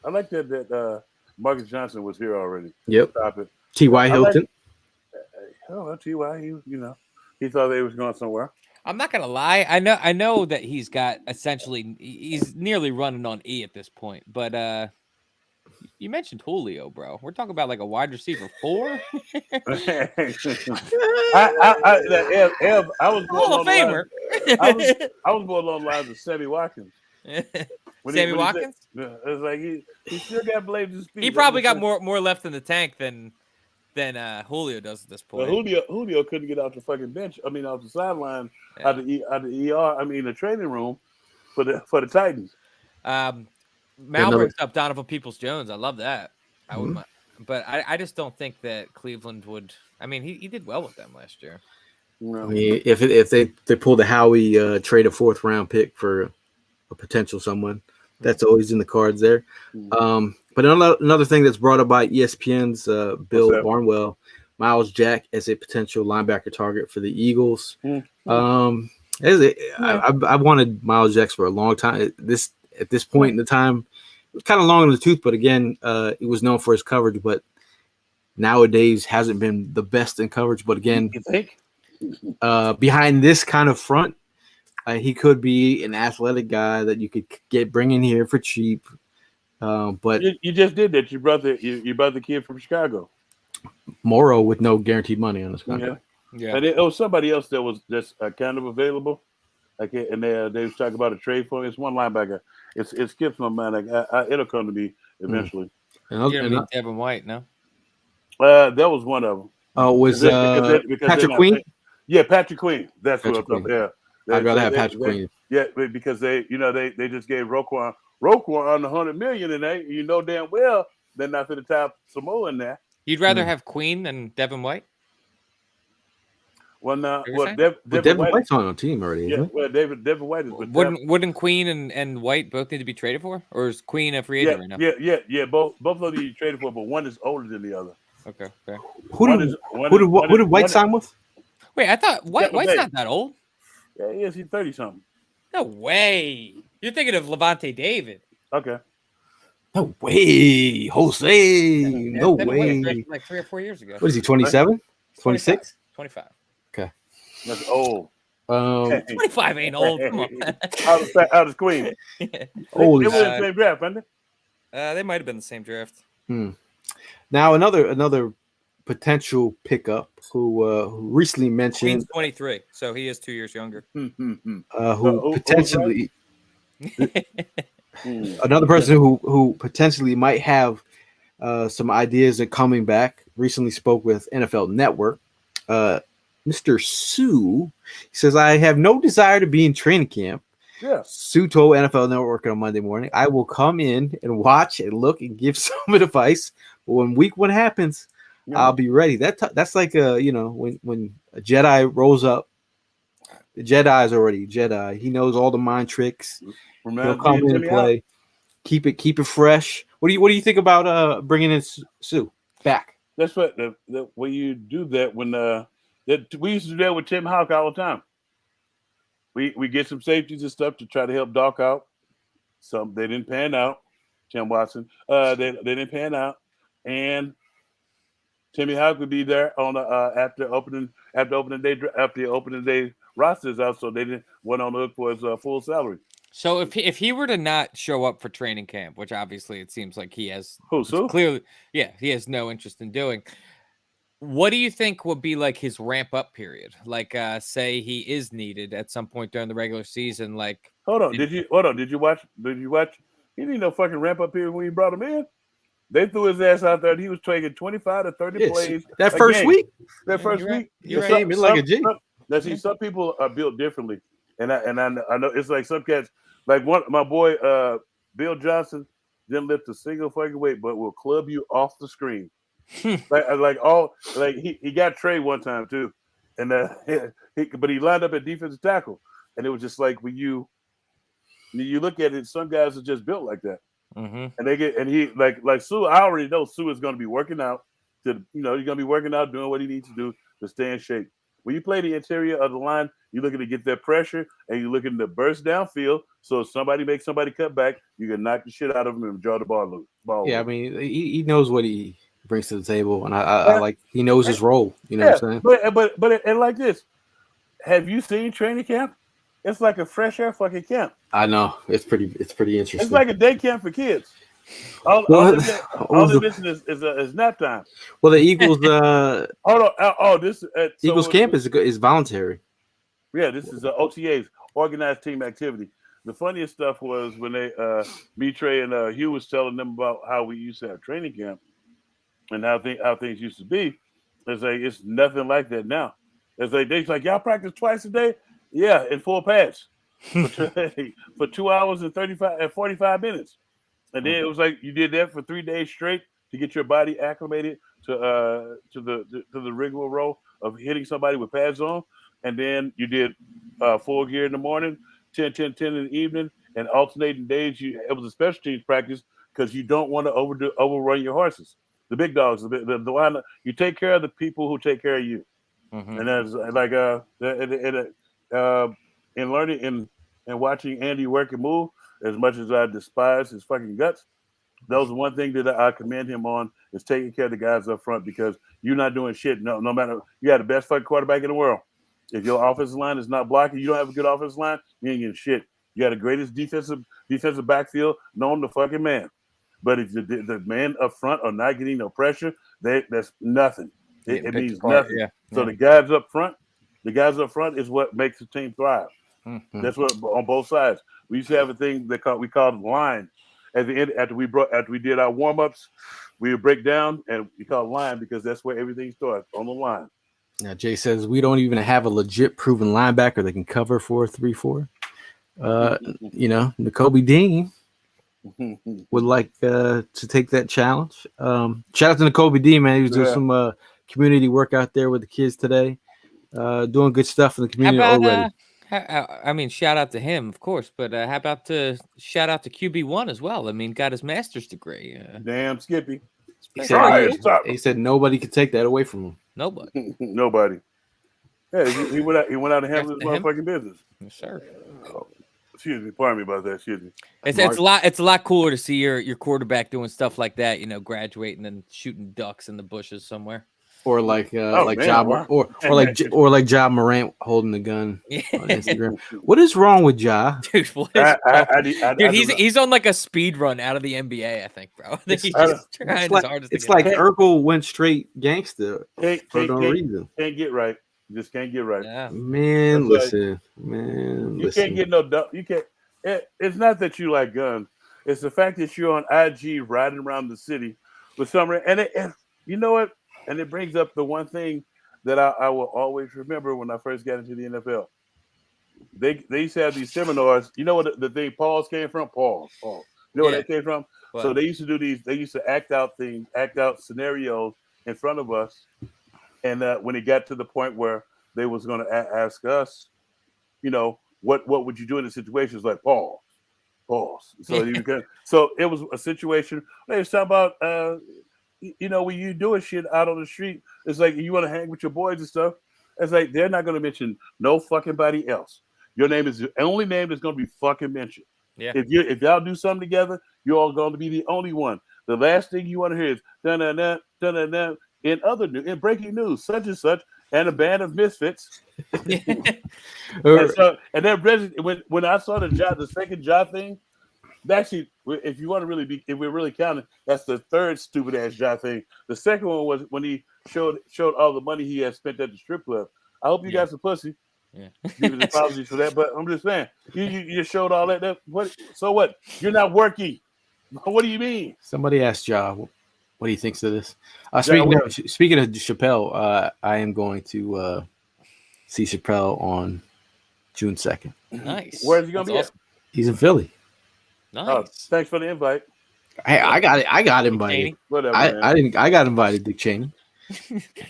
I like that Marcus Johnson was here already. Yep. Stop it. T.Y. Hilton. T.Y. He thought they was going somewhere. I'm not gonna lie. I know that he's got essentially he's nearly running on E at this point. But you mentioned Julio, bro. We're talking about like a wide receiver 4. I was going Hall of along the lines. Famer. I was going along the lines of Sammy Watkins. Sammy Watkins. It's like he still got blamed his speed. He probably got more left in the tank than Julio does at this point. But Julio couldn't get off the fucking bench. I mean, off the sideline, out the ER. I mean, the training room for the Titans. Mal brings up Donovan Peoples-Jones. I love that. I would, but I just don't think that Cleveland would. I mean, he did well with them last year. I mean, if they pull the Howie trade a 4th round pick for a potential someone, that's always in the cards there. But another thing that's brought up by ESPN's Bill Barnwell, Miles Jack as a potential linebacker target for the Eagles. I wanted Miles Jack for a long time. At this point in the time, it was kind of long in the tooth, but again, he was known for his coverage, but nowadays hasn't been the best in coverage. But again, you think? Behind this kind of front, he could be an athletic guy that you could bring in here for cheap. But you just did that. You brought the kid from Chicago, Morrow, with no guaranteed money on his contract. Yeah. And it was somebody else that was just kind of available. Like, and they was talking about a trade for him. It's one linebacker. It skips my mind. It'll come to me eventually. And Devin White, no? That was one of them. Oh, was Patrick Queen? Yeah, Patrick Queen. That's what I'm talking about. Yeah, I'd rather have Patrick Queen. Yeah, because they just gave Roquan on $100 million, and you know damn well they're not going to tap Samoa in there. You'd rather have Queen than Devin White? Well, now, Devin White's on a team already. Yeah, well, Devin White is. Wouldn't Queen and White both need to be traded for, or is Queen a free agent right now? Yeah. Both of them need to traded for, but one is older than the other. Okay. Who did White sign with? Wait, I thought White's not that old. Yeah, he is. He's 30-something. No way. You're thinking of Levante David. Okay. No way, Jose. No way. Like 3 or 4 years ago. What is he? 27? 26? 25. Okay. That's old. 25 ain't old. Come on. Out of Queen. Old. They were in the same draft, aren't they? They might have been the same draft. Now another potential pickup who recently mentioned Queen's 23, so he is 2 years younger. Who potentially another person who potentially might have some ideas of coming back. Recently spoke with NFL Network. Mr. Sue, he says, "I have no desire to be in training camp." Yeah. Sue told NFL Network on Monday morning, "I will come in and watch and look and give some advice. But when week 1 happens, I'll be ready." That's like when a Jedi rolls up. The Jedi is already Jedi. He knows all the mind tricks. He'll come in and play. Keep it fresh. What do you think about bringing in Sue back? That's what when you do that when we used to do that with Tim Houck all the time. We get some safeties and stuff to try to help Doc out. Some they didn't pan out. Tim Watson, they didn't pan out, and Timmy Houck would be there on after opening day rosters out, so they went on the hook for his full salary. So if he were to not show up for training camp, which obviously it seems like he has clearly, he has no interest in doing. What do you think would be like his ramp up period? Like, say he is needed at some point during the regular season. Like, Did you watch? He didn't no fucking ramp up period when you brought him in. They threw his ass out there, and he was taking 25 to 30 plays that first week. That first week, you came in like a G. Some people are built differently, and I know it's like some cats. Like my boy Bill Johnson didn't lift a single fucking weight, but will club you off the screen. He got Trey one time too, and but he lined up at defensive tackle, and it was just like when you look at it, some guys are just built like that, and he like Sue. I already know Sue is going to be working out. He's going to be working out, doing what he needs to do to stay in shape. When you play the interior of the line, you're looking to get that pressure, and you're looking to burst downfield. So if somebody makes somebody cut back, you can knock the shit out of him and draw the ball loose. Yeah, I mean, he knows what he brings to the table, and I like he knows his role. You know what I'm saying? But and like this, have you seen training camp? It's like a fresh air fucking camp. I know it's pretty interesting. It's like a day camp for kids. All they're missing is nap time. Well, the Eagles Hold on. This Eagles camp is voluntary. Yeah, this is OTAs, organized team activity. The funniest stuff was when they me, Trey, and Hugh was telling them about how we used to have training camp and how things used to be. It's like it's nothing like that now. It's like they're like, y'all practice twice a day? Yeah, in full pads for 2 hours and 45 minutes. And then it was like you did that for 3 days straight to get your body acclimated to the rigmarole of hitting somebody with pads on. And then you did full gear in the morning, 10 in the evening, and alternating days. It was a special teams practice because you don't want to overrun your horses. The big dogs, the one you take care of the people who take care of you. And that's like in learning and watching Andy work and move, as much as I despise his fucking guts, that was one thing that I commend him on is taking care of the guys up front because you're not doing shit. No matter you have the best fucking quarterback in the world. If your offensive line is not blocking, you don't have a good offensive line, you ain't getting shit. You got the greatest defensive backfield known to fucking man. But if the men up front are not getting no pressure, that's nothing. It means nothing. Yeah. So the guys up front is what makes the team thrive. That's what on both sides. We used to have a thing we called line. At the end, after we did our warm-ups, we would break down and we call it line because that's where everything starts, on the line. Now Jay says we don't even have a legit proven linebacker that can cover 4-3-4. N'Kobe Dean would like to take that challenge. Shout out to N'Kobe Dean, man. He was doing some community work out there with the kids today. Doing good stuff in the community already. I mean, shout out to him, of course, but how about to shout out to QB1 as well? I mean, got his master's degree. Damn, Skippy. He said nobody could take that away from him. Nobody. Nobody. Yeah, he went out and handled his motherfucking business. Yes, sir. Oh, excuse me. Pardon me about that. Excuse me. It's a lot cooler to see your quarterback doing stuff like that. Graduating and shooting ducks in the bushes somewhere. Or like Ja Morant holding the gun on Instagram. What is wrong with Ja? Dude, he's on like a speed run out of the NBA, I think, bro. I think he's just trying his hardest. It's like Urkel went straight gangster for no reason. Can't get right. Just can't get right. Yeah. Man, listen. Can't get no dump. You can't. It's not that you like guns. It's the fact that you're on IG riding around the city with somewhere, and you know what? And it brings up the one thing that I will always remember when I first got into the NFL. They used to have these seminars. You know what the thing pause came from? Pause. You know where that came from? What? So they used to do these. They used to act out scenarios in front of us. And when it got to the point where they was going to ask us, what would you do in the situation? It's like pause. So it was a situation. They was talking about. When you doing shit out on the street, it's like you want to hang with your boys and stuff. It's like they're not going to mention no fucking body else. Your name is the only name that's going to be fucking mentioned. Yeah. If y'all do something together, you're all going to be the only one. The last thing you want to hear is da-na-na, da-na-na. In breaking news, such and such, and a band of misfits. And then when I saw the second job thing. Actually, if you want to if we're really counting, that's the third stupid ass job thing. The second one was when he showed all the money he had spent at the strip club. I hope you got some pussy. Yeah. Give us apologies for that, but I'm just saying you showed all that. What? So what? You're not working. What do you mean? Somebody asked Ja what he thinks of this. Speaking of Chappelle, I am going to see Chappelle on June 2nd. Nice. Where's he gonna be awesome. at? He's in Philly. Nice. Thanks for the invite. Hey, I got invited. Whatever. I got invited, Dick Cheney.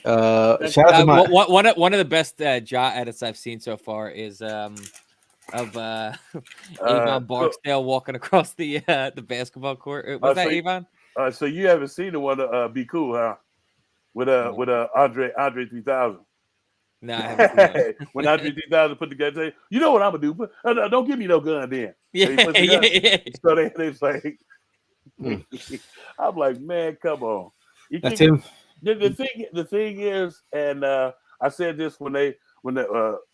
Shout out to one of the best Ja edits I've seen so far is of Avon Barksdale walking across the basketball court. Was that Avon? So you haven't seen the one Be Cool, huh? With Andre 3000. No, I haven't seen that. When Andre 3000 put the gun, say, you know what I'm gonna do? But don't give me no gun then. Yeah. So they like, I'm like, man, come on. That's him. The thing is, and I said this when when I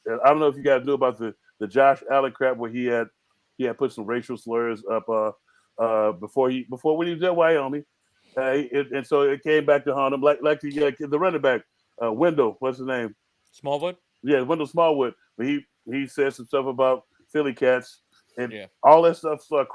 don't know if you guys knew about the Josh Allen crap where he had put some racial slurs up before when he was at Wyoming, and so it came back to haunt him like the running back Wendell, what's his name? Smallwood. Yeah, Wendell Smallwood. But he said some stuff about Philly cats and Yeah. all that stuff started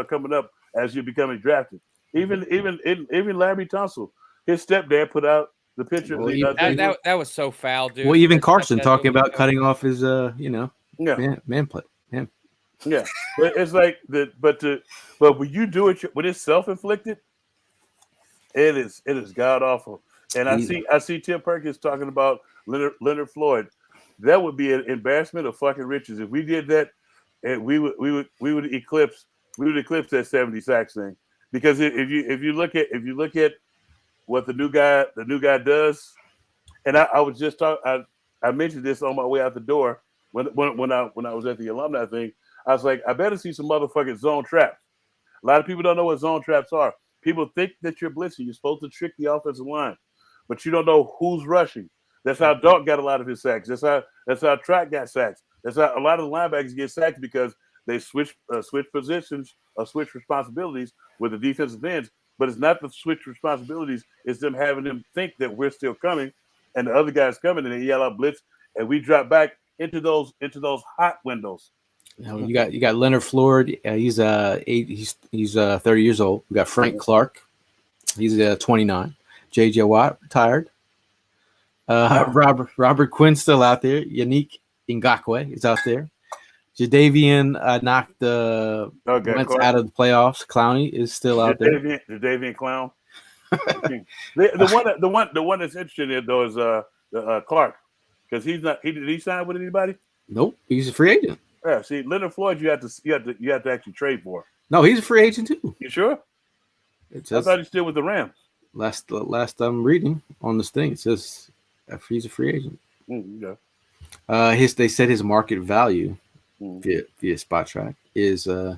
coming up as you're becoming drafted. Even Larry Tunsil, his stepdad put out the picture. Well, That was so foul, dude. Well, even That Carson stepdad talking movie. about cutting off his yeah. man play. Yeah. Yeah, but it's like but when you do it when it's self-inflicted, it is god awful. And I see Tim Perkins talking about Leonard Floyd. That would be an embarrassment of fucking riches if we did that, and we would eclipse that 70 sacks thing. Because if you look at what the new guy does, and I was just talking. I mentioned this on my way out the door when I was at the alumni thing. I was like, I better see some motherfucking zone traps. A lot of people don't know what zone traps are. People think that you're blitzing. You're supposed to trick the offensive line, but you don't know who's rushing. That's how Dalk got a lot of his sacks. That's how Track got sacks. That's how a lot of the linebackers get sacked because they switch positions or switch responsibilities with the defensive ends. But it's not the switch responsibilities. It's them having them think that we're still coming, and the other guy's coming, and they yell out blitz, and we drop back into those hot windows. You got Leonard Floyd. He's 30 years old. We got Frank Clark. He's 29. J.J. Watt retired. Robert Quinn's still out there. Yannick Ngakoue is out there. Jadavian knocked Wentz out of the playoffs. Clowney is still out there. Jadavian Clown. the one that's interesting in though is Clark, because he's not. Did he sign with anybody? Nope, he's a free agent. Yeah, see, Leonard Floyd, you have to actually trade for. No, he's a free agent too. You sure? I thought he's still with the Rams. Last I'm reading on this thing, it says he's a free agent. Yeah. They said his market value via Spot Track is we're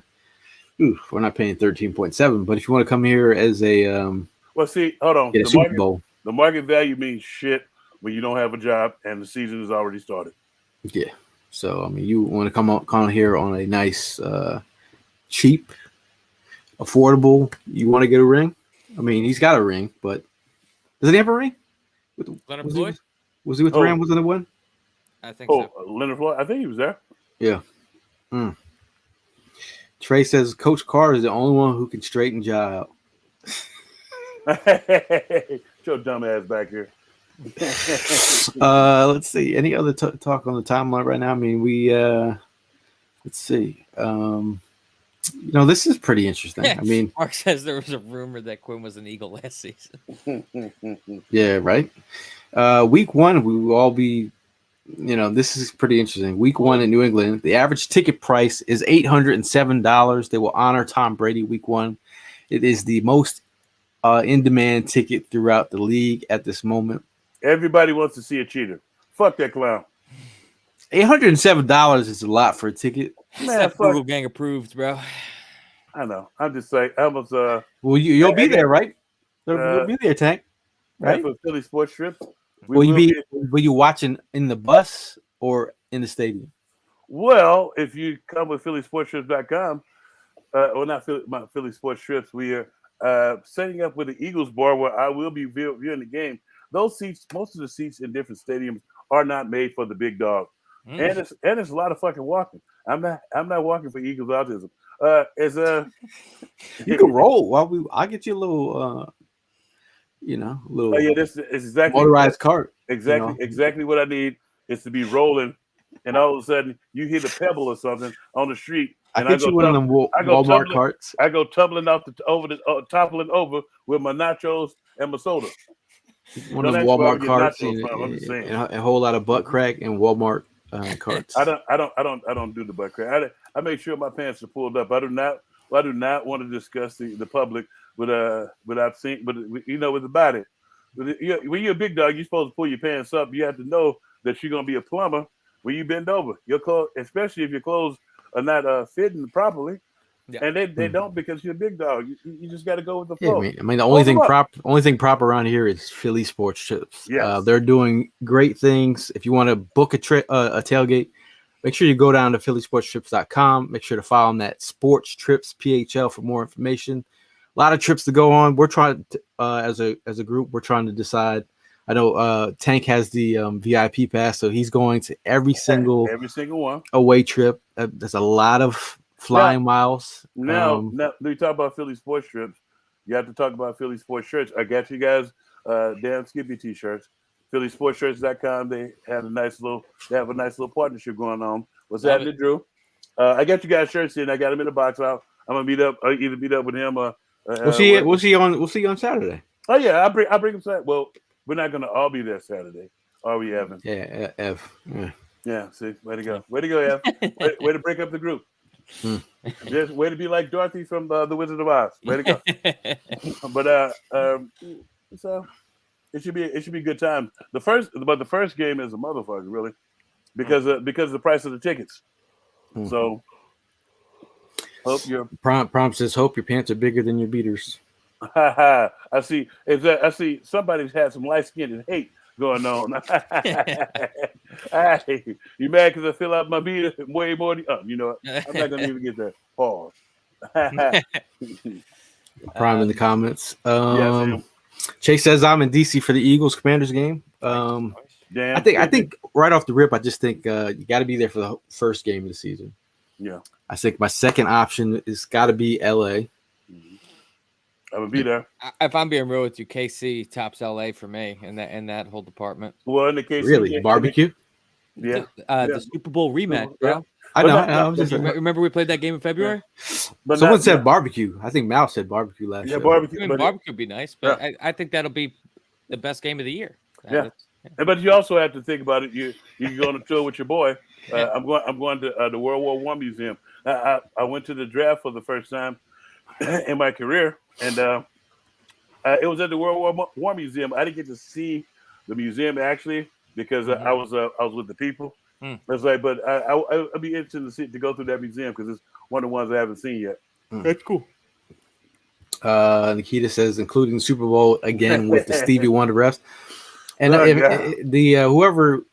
not paying 13.7, but if you want to come here as a well, see, hold on, get a Super Bowl, the market value means shit when you don't have a job and the season has already started. Yeah. So, I mean, you want to come here on a nice, cheap, affordable. You want to get a ring? I mean, he's got a ring, but does he have a ring? Leonard Floyd? Was he with the Rams? Was it the one? I think so. Leonard Floyd? I think he was there. Yeah. Trey says Coach Carr is the only one who can straighten Ja out. Get your dumb ass back here. Let's see. Any other talk on the timeline right now? I mean, we let's see. This is pretty interesting. I mean, Mark says there was a rumor that Quinn was an Eagle last season. Yeah, right. Week 1, we will all be. This is pretty interesting. Week 1 in New England, the average ticket price is $807. They will honor Tom Brady week 1. It is the most in-demand ticket throughout the league at this moment. Everybody wants to see a cheater. Fuck that clown. $807 is a lot for a ticket. Man, Frugal Gang approved, bro. I know. I'm just saying. I was. Well, you'll be there, right? You'll be there, Tank. Right? For Philly Sports Trip. Will you watching in the bus or in the stadium? Well, if you come with PhillySportsTrips.com, or not Philly Sports Trips, we are setting up with the Eagles bar where I will be viewing the game. Those seats, most of the seats in different stadiums are not made for the big dog, and it's a lot of fucking walking. I'm not walking for Eagles autism. You can roll. I'll get you a little, little. Oh yeah, this is exactly motorized cart. Exactly what I need is to be rolling, and all of a sudden you hit a pebble or something on the street. I get you one of them Walmart carts. I go toppling over with my nachos and my soda. One of the Walmart carts and a whole lot of butt crack and Walmart carts. I don't do the butt crack. I make sure my pants are pulled up. I do not want to discuss the public without seeing, but with the body. When you're a big dog, you're supposed to pull your pants up. You have to know that you're gonna be a plumber when you bend over. Your clothes, especially if your clothes are not fitting properly, Yeah. And they don't because you're a big dog. You just got to go with the Yeah, flow. I mean, the Hold them up. only thing proper around here is Philly Sports Trips. Yes. They're doing great things. If you want to book a trip, a tailgate, make sure you go down to phillysportstrips.com. Make sure to follow them at Sports Trips PHL for more information. A lot of trips to go on. We're trying to, as a group, we're trying to decide. I know Tank has the VIP pass, so he's going to every single one away trip. There's a lot of flying miles. Now, we talk about Philly Sports Trips. You have to talk about Philly Sports Shirts. I got you guys damn Skippy t-shirts. PhillySportsShirts.com. They have a nice little partnership going on. What's happening, Drew? I got you guys shirts in. I got them in the box. I'm gonna either meet up with him or we'll see you on Saturday. Oh yeah, I bring him Saturday. Well, we're not gonna all be there Saturday, are we, Evan? Yeah, Ev. Yeah. See, way to go, Ev. way to break up the group. Just way to be like Dorothy from the Wizard of Oz. Way to go. But so it should be a good time. The first game is a motherfucker, really, because of the price of the tickets. So hope your Prom says hope your pants are bigger than your beaters. I see. I see somebody's had some light skin and hate going on. Hey, you mad because I fill out my beater way more than you know what? I'm not gonna even get that. Pause. Prime in the comments. Yes, Chase says I'm in DC for the Eagles Commanders game. Damn, I think right off the rip, I just think you got to be there for the first game of the season. Yeah. I think my second option is got to be LA. I would be there. If I'm being real with you, KC tops LA for me in that whole department. Well, in the KC really barbecue. Yeah. The Super Bowl rematch, bro. I know. Remember we played that game in February? But someone said barbecue. I think Mal said barbecue last year. Yeah, barbecue. Barbecue would be nice, but I think that'll be the best game of the year. Yeah. But you also have to think about it. You can go on a tour with your boy. I'm going to the World War I Museum. I went to the draft for the first time in my career, and it was at the World War I Museum. I didn't get to see the museum actually because I was with the people. It's like, but I'd be interested to go through that museum because it's one of the ones I haven't seen yet. That's cool. Nikita says, including the Super Bowl again with the Stevie Wonder refs, and whoever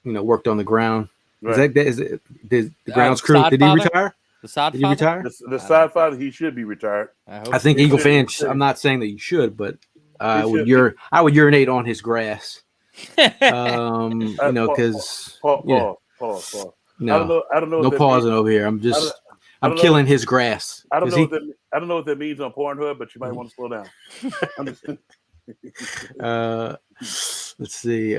worked on the ground. Right. Is it the grounds crew? Did he retire? The Sod Did he retire? The Sod father, he should be retired. I think Eagle fans. I'm not saying that you should, but I would urinate on his grass. Because pause. No, I don't know. No pausing over here. I'm killing his grass. I don't know what that means on Pornhub, but you might want to slow down. Let's see.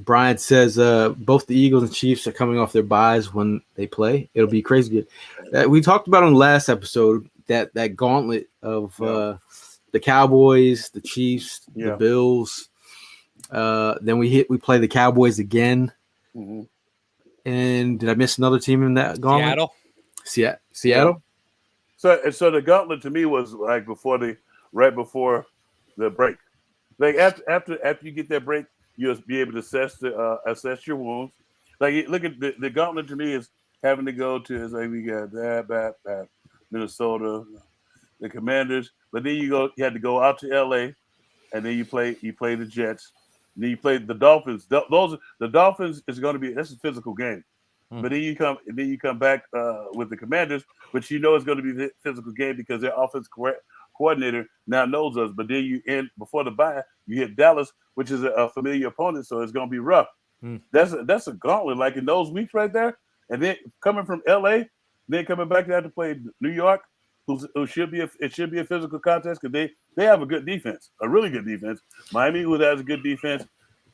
Brian says both the Eagles and Chiefs are coming off their byes when they play. It'll be crazy good. We talked about on the last episode that gauntlet of the Cowboys, the Chiefs, the Bills. Then we play the Cowboys again. Mm-hmm. And did I miss another team in that gauntlet? Seattle. Yeah. So the gauntlet to me was like right before the break. Like after you get that break, you'll be able to assess your wounds. Like look at the gauntlet to me is having to go to we got that Minnesota, the Commanders, but then you had to go out to LA, and then you play the Jets. Then you play the Dolphins. The Dolphins is going to be that's a physical game, but then you come back with the Commanders, which you know is going to be a physical game because their offense coordinator now knows us. But then you end before the bye, you hit Dallas, which is a familiar opponent, so it's going to be rough. That's a gauntlet, like in those weeks right there, and then coming from LA, then coming back to have to play New York, who should be a physical contest because they have a good defense, a really good defense. Miami, who has a good defense,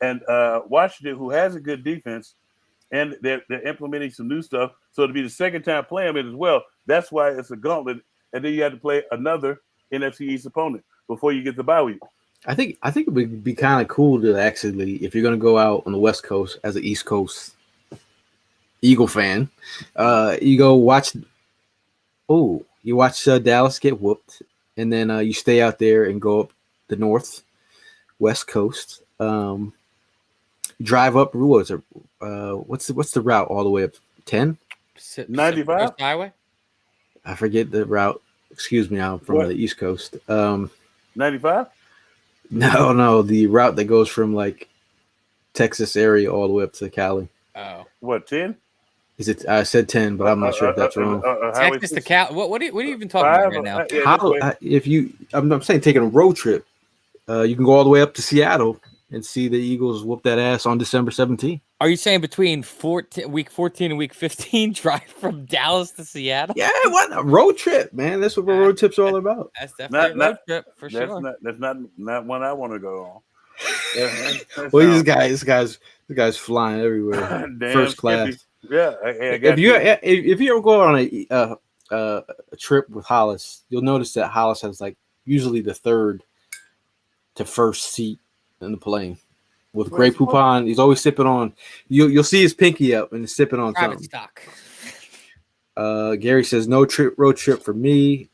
and Washington, who has a good defense, and they're implementing some new stuff. So to be the second time playing it as well, that's why it's a gauntlet. And then you have to play another NFC East opponent before you get the bye week. I think it would be kind of cool to actually, if you're going to go out on the West Coast as an East Coast Eagle fan, you go watch. Oh. You watch Dallas get whooped, and then you stay out there and go up the West Coast. Drive up. What's the route all the way up? 10? 95? Highway. I forget the route. Excuse me, I'm from the East Coast. 95? No, the route that goes from like Texas area all the way up to Cali. Oh, What, 10? Is it? I said 10, but I'm not sure if that's wrong. Texas to Cali. What are you even talking about right now? How, if you, I'm saying taking a road trip, you can go all the way up to Seattle and see the Eagles whoop that ass on December 17th. Are you saying between week 14 and week 15, drive from Dallas to Seattle? Yeah, what a road trip, man. That's what road trips are all about. That's definitely a road trip for sure. That's not one I want to go on. Well, this guy's flying everywhere, first class. Skippy. Yeah, if you ever go on a trip with Hollis, you'll notice that Hollis has like usually the third to first seat in the plane with Grey Poupon. He's always sipping on. You'll see his pinky up and he's sipping on Private something. stock. Gary says no road trip for me.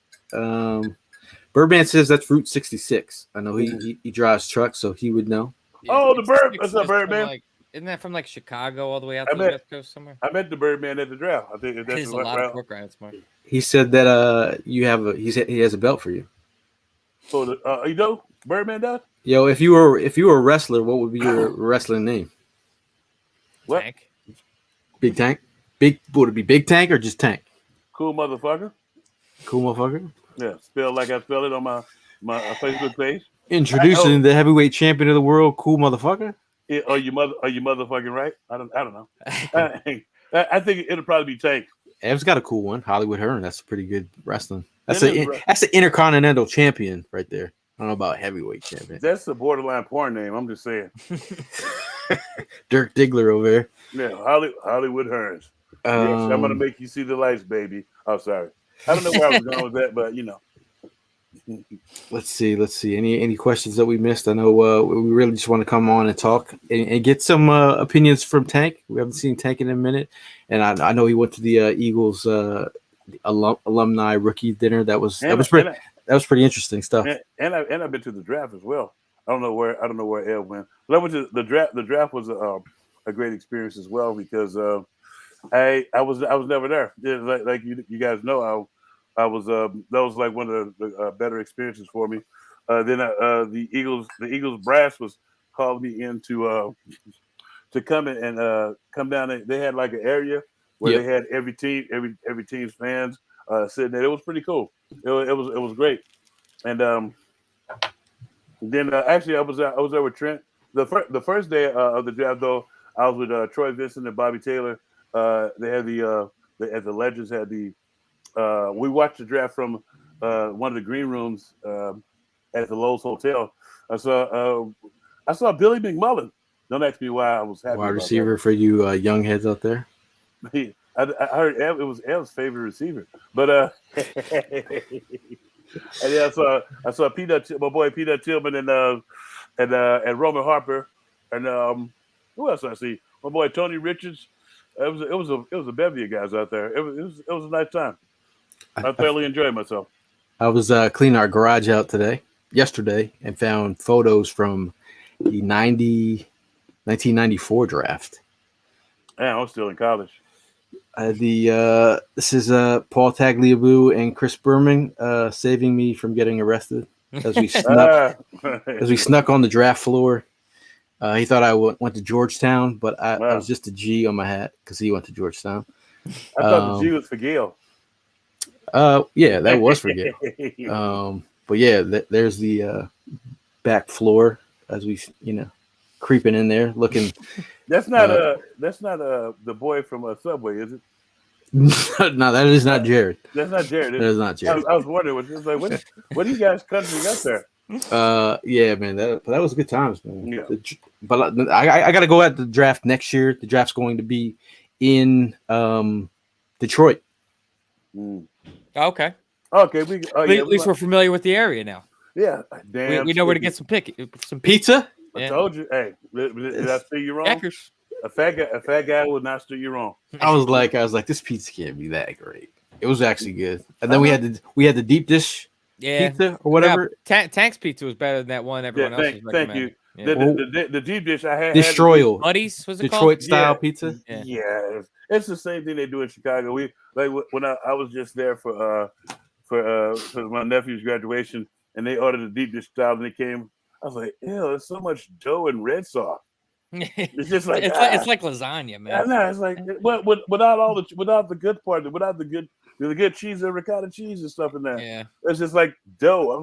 Birdman says that's Route 66. I know he drives trucks, so he would know. Oh, the Bird. What's up, Birdman? Isn't that from like Chicago all the way out to the West Coast somewhere? I met the Birdman at the draft. I think that's a lot of pork rinds, Mark. He said that he has a belt for you. So you know, Birdman does. Yo, if you were a wrestler, what would be your wrestling name? What? Tank. Big Tank. Would it be Big Tank or just Tank? Cool motherfucker. Cool motherfucker. Yeah, spelled like I spell it on my Facebook page. Introducing the heavyweight champion of the world, Cool Motherfucker. Are you motherfucking right? I don't know. I think it'll probably be Tank. Ev's got a cool one, Hollywood Hearn. That's pretty good wrestling. That's an intercontinental champion right there. I don't know about heavyweight champion. That's a borderline porn name. I'm just saying. Dirk Diggler over there. Yeah, Hollywood Hearns. Yes, I'm gonna make you see the lights, baby. Oh, sorry. I don't know where I was going with that, but you know. Let's see. Any questions that we missed? I know we really just want to come on and talk and get some opinions from Tank. We haven't seen Tank in a minute, and I know he went to the Eagles alumni rookie dinner. That was pretty interesting stuff. And I've been to the draft as well. I don't know where El went, but I went to the draft. The draft was a great experience as well because I was never there. Like you guys know, I was that was like one of the better experiences for me. Then the Eagles brass was calling me in to come in and come down. They had like an area where they had every team's fans sitting there. It was pretty cool. It was great. And then actually I was there with Trent. The first day of the draft though, I was with Troy Vincent and Bobby Taylor. They had the Legends had the. We watched the draft from one of the green rooms at the Lowe's Hotel. I saw Billy McMullen. Don't ask me why I was happy. Wide receiver that. For you young heads out there. I heard it was El's favorite receiver, but and then I saw my boy Peter Tillman and Roman Harper, and who else I see? My boy Tony Richards. It was a bevy of guys out there. It was a nice time. I thoroughly enjoyed myself. I was cleaning our garage out yesterday, and found photos from the 1994 draft. Yeah, I'm still in college. This is Paul Tagliabue and Chris Berman saving me from getting arrested as we snuck on the draft floor. He thought I went to Georgetown, but I was just a G on my hat because he went to Georgetown. I thought the G was for Gail. Yeah, that was for Gail. But yeah, there's the back floor as we, creeping in there looking. That's not the boy from Subway, is it? No, that is not Jared. That's not Jared. That is not Jared. I was wondering, what are you guys countrying up there? Yeah, man, that was good times, man. Yeah. But I got to go at the draft next year. The draft's going to be in Detroit. Okay. At least we're familiar with the area now. Yeah, damn. We know where to get some pizza. I told you. Hey, did I steer you wrong? Packers. A fat guy would not steer you wrong. I was like, this pizza can't be that great. It was actually good. And then we had the deep dish pizza or whatever. Yeah, Tank's pizza was better than that one everyone else was recommending. Yeah. The deep dish I had. Destroyal. Buddies was it Detroit called? style pizza. Yeah. It's the same thing they do in Chicago. We like when I was just there for my nephew's graduation, and they ordered the deep dish style, and they came. I was like, ew, there's so much dough and red sauce. It's just like it's like lasagna, man. No, it's like without the good part, without the good cheese and ricotta cheese and stuff in there. Yeah. It's just like dough. I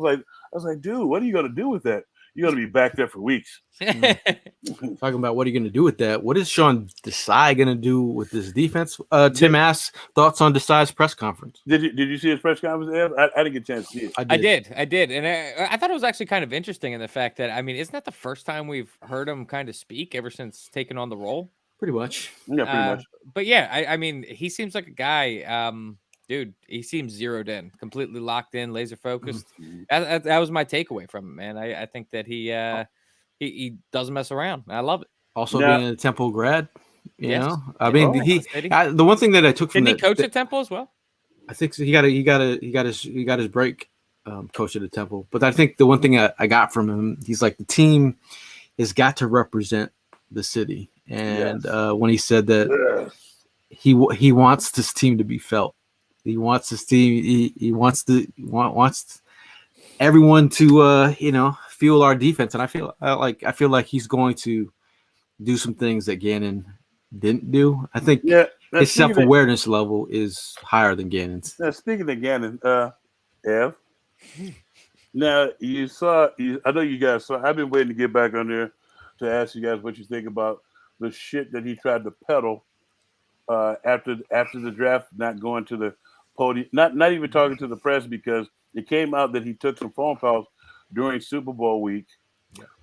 was like, dude, what are you gonna do with that? You're gonna be back there for weeks. Talking about what are you going to do with that? What is Sean Desai going to do with this defense? Tim asked thoughts on Desai's press conference. Did you see his press conference, Ev? I didn't get a chance to see it. I did, and I thought it was actually kind of interesting in the fact that isn't that the first time we've heard him kind of speak ever since taking on the role? Pretty much. Yeah, pretty much. But yeah, I mean, he seems like a guy. Dude, he seems zeroed in, completely locked in, laser focused. That was my takeaway from him, man. I think that he doesn't mess around. I love it. Also being a Temple grad, you know. I Yeah. mean, the one thing that I took from Didn't he coach at Temple as well? I think so. He got his break, coach at the Temple. But I think the one thing I got from him, he's like the team has got to represent the city, and when he said that he wants this team to be felt. He wants his team. He wants everyone to fuel our defense, and I feel like he's going to do some things that Gannon didn't do. I think his self-awareness level is higher than Gannon's. Now, speaking of Gannon, Ev, now I know you guys saw. I've been waiting to get back on there to ask you guys what you think about the shit that he tried to peddle after the draft, not going to the podium, not even talking to the press, because it came out that he took some phone calls during Super Bowl week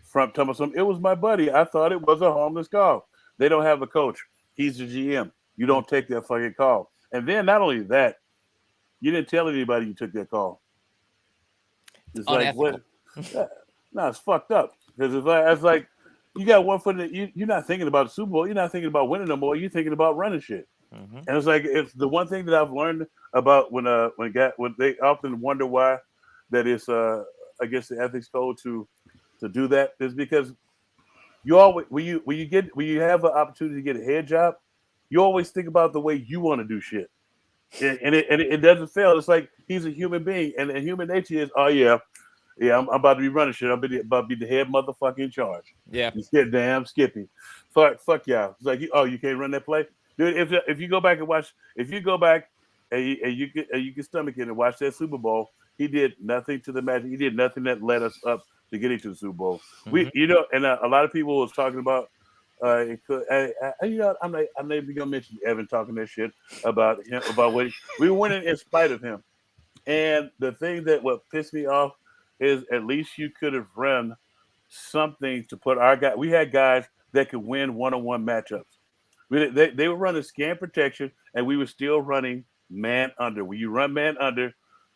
from Thomas. It was my buddy. I thought it was a harmless call. They don't have a coach. He's the GM. You don't take that fucking call. And then not only that, you didn't tell anybody you took that call. It's like what? No, it's fucked up, because it's like you got one foot in you're not thinking about the Super Bowl. You're not thinking about winning no more. You're thinking about running shit. And it's like, it's the one thing that I've learned about when they often wonder why that is against the ethics code to do that, is because you always when you have an opportunity to get a head job, you always think about the way you want to do shit, and it doesn't fail. It's like he's a human being, and human nature is, I'm about to be running shit. I'm about to be the head motherfucker in charge. Yeah, you damn Skippy. Fuck y'all. It's like, you can't run that play. Dude, if you go back and watch, and you can stomach it and watch that Super Bowl, he did nothing to the match. He did nothing that led us up to getting to the Super Bowl. And a lot of people was talking about, I'm not even gonna mention Evan talking that shit about him, about what we were winning in spite of him. And the thing that what pissed me off is, at least you could have run something to put our guy. We had guys that could win one-on-one matchups. They were running scan protection, and we were still running man under. When you run man under,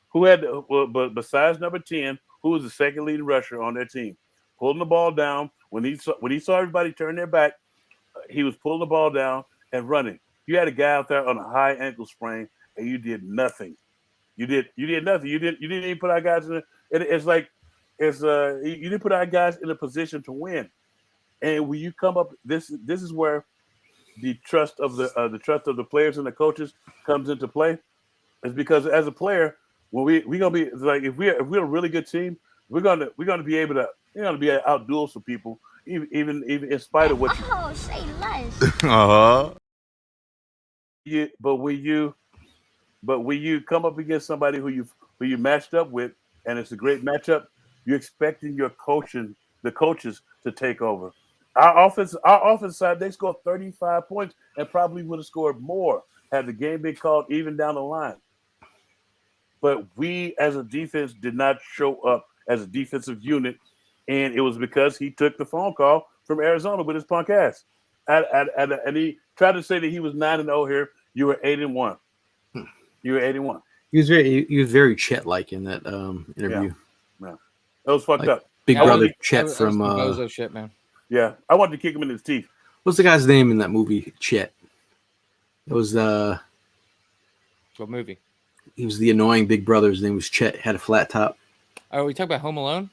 who had but besides number 10, who was the second leading rusher on their team, pulling the ball down when he saw everybody turn their back, he was pulling the ball down and running. You had a guy out there on a high ankle sprain, and you did nothing. You did nothing. You didn't even put our guys in. You didn't put our guys in a position to win. And when you come up, this is where the trust of the players and the coaches comes into play. Is because as a player, when we gonna be like, if we're a really good team, we're gonna be able to outduel some people, even in spite of what you. Oh, say less. But when you come up against somebody who you matched up with, and it's a great matchup, you're expecting the coaches to take over. Our offense side, they scored 35 points and probably would have scored more had the game been called even down the line. But we, as a defense, did not show up as a defensive unit, and it was because he took the phone call from Arizona with his punk ass. And he tried to say that he was 9-0 here. You were 8-1. You were 8-1. He was very Chet-like in that interview. Yeah. That was fucked up. Big brother Chet from Bozo shit, man. Yeah, I wanted to kick him in his teeth. What's the guy's name in that movie? Chet. It was what movie? He was the annoying big brother. His name was Chet. Had a flat top. Oh, we talking about Home Alone?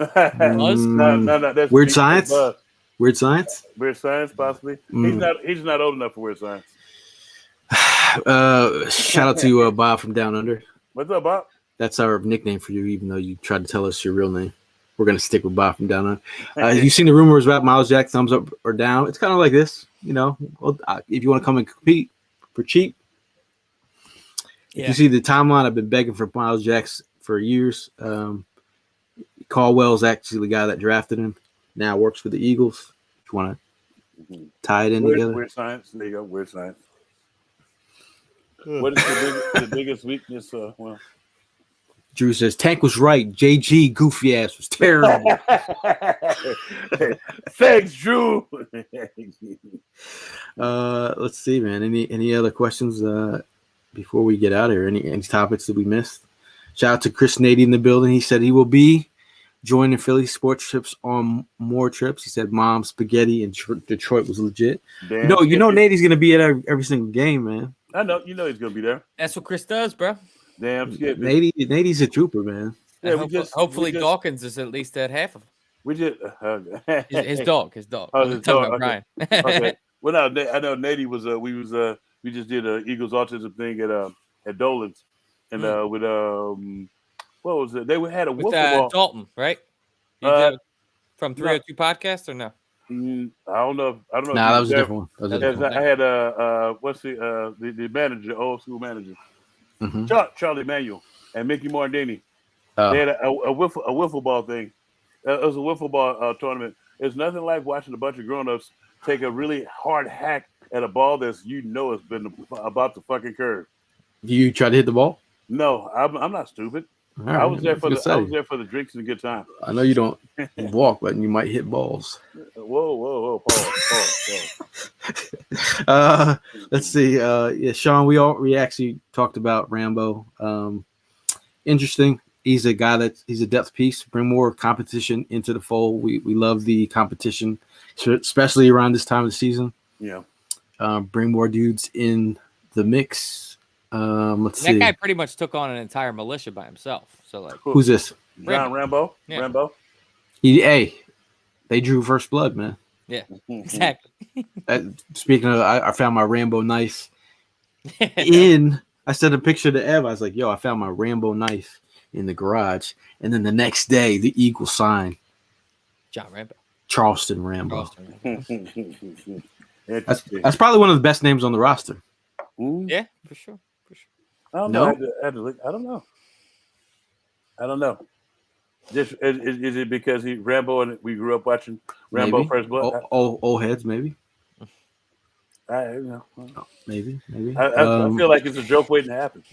No. That's Weird Science. Buzz. Weird Science. Weird Science, possibly. He's not old enough for Weird Science. Shout out to Bob from Down Under. What's up, Bob? That's our nickname for you, even though you tried to tell us your real name. We're gonna stick with Bob from Down Under. You've seen the rumors about Miles Jack, thumbs up or down. It's kind of like this, Well, if you want to come and compete for cheap, if you see the timeline, I've been begging for Miles Jacks for years. Caldwell's actually the guy that drafted him. Now works for the Eagles. If you want to tie it in together. Weird Science. There you go. Weird Science. What is the biggest weakness? Drew says Tank was right. JG goofy ass was terrible. Thanks, Drew. Let's see, man. Any other questions before we get out of here? Any topics that we missed? Shout out to Chris Nady in the building. He said he will be joining Philly sports trips on more trips. He said Mom Spaghetti in Detroit was legit. Damn, you know Nady's gonna be at every single game, man. I know. You know he's gonna be there. That's what Chris does, bro. Damn skip. Nady's a trooper, man. Yeah, hopefully Dawkins is at least at half of them. We just His dog. Oh, his dog. About Brian. Okay. Well, no, I know Nady was. We just did a Eagles autism thing at Dolan's, and with what was it? They had a with wiffle ball. Dalton, right? From 302 podcast or no? I don't know. Nah, that was a different one. I had what's the manager, old school manager, Charlie Manuel and Mickey Morandini. They had a wiffle ball thing. It was a wiffle ball tournament. It's nothing like watching a bunch of grown-ups take a really hard hack at a ball that's has been about to fucking curve. You try to hit the ball? No, I'm not stupid. Right, I was there for the drinks and good time. I know you don't walk, but you might hit balls. Whoa! Pause. Let's see. Sean, we actually talked about Rambo. Interesting. He's a guy he's a depth piece. Bring more competition into the fold. We love the competition, especially around this time of the season. Yeah. Bring more dudes in the mix. Let's see. That guy pretty much took on an entire militia by himself. So like, who's this? John Rambo. Yeah. Rambo. They drew first blood, man. Yeah, exactly. Speaking of, I found my Rambo knife I sent a picture to Ev. I was like, yo, I found my Rambo knife in the garage. And then the next day, the Eagles signed John Rambo. Charleston Rambo. That's probably one of the best names on the roster. Yeah, for sure. I don't know. I don't know. Just is it because Rambo and we grew up watching Rambo maybe. First Blood? Old heads, maybe. Maybe. I feel like it's a joke waiting to happen.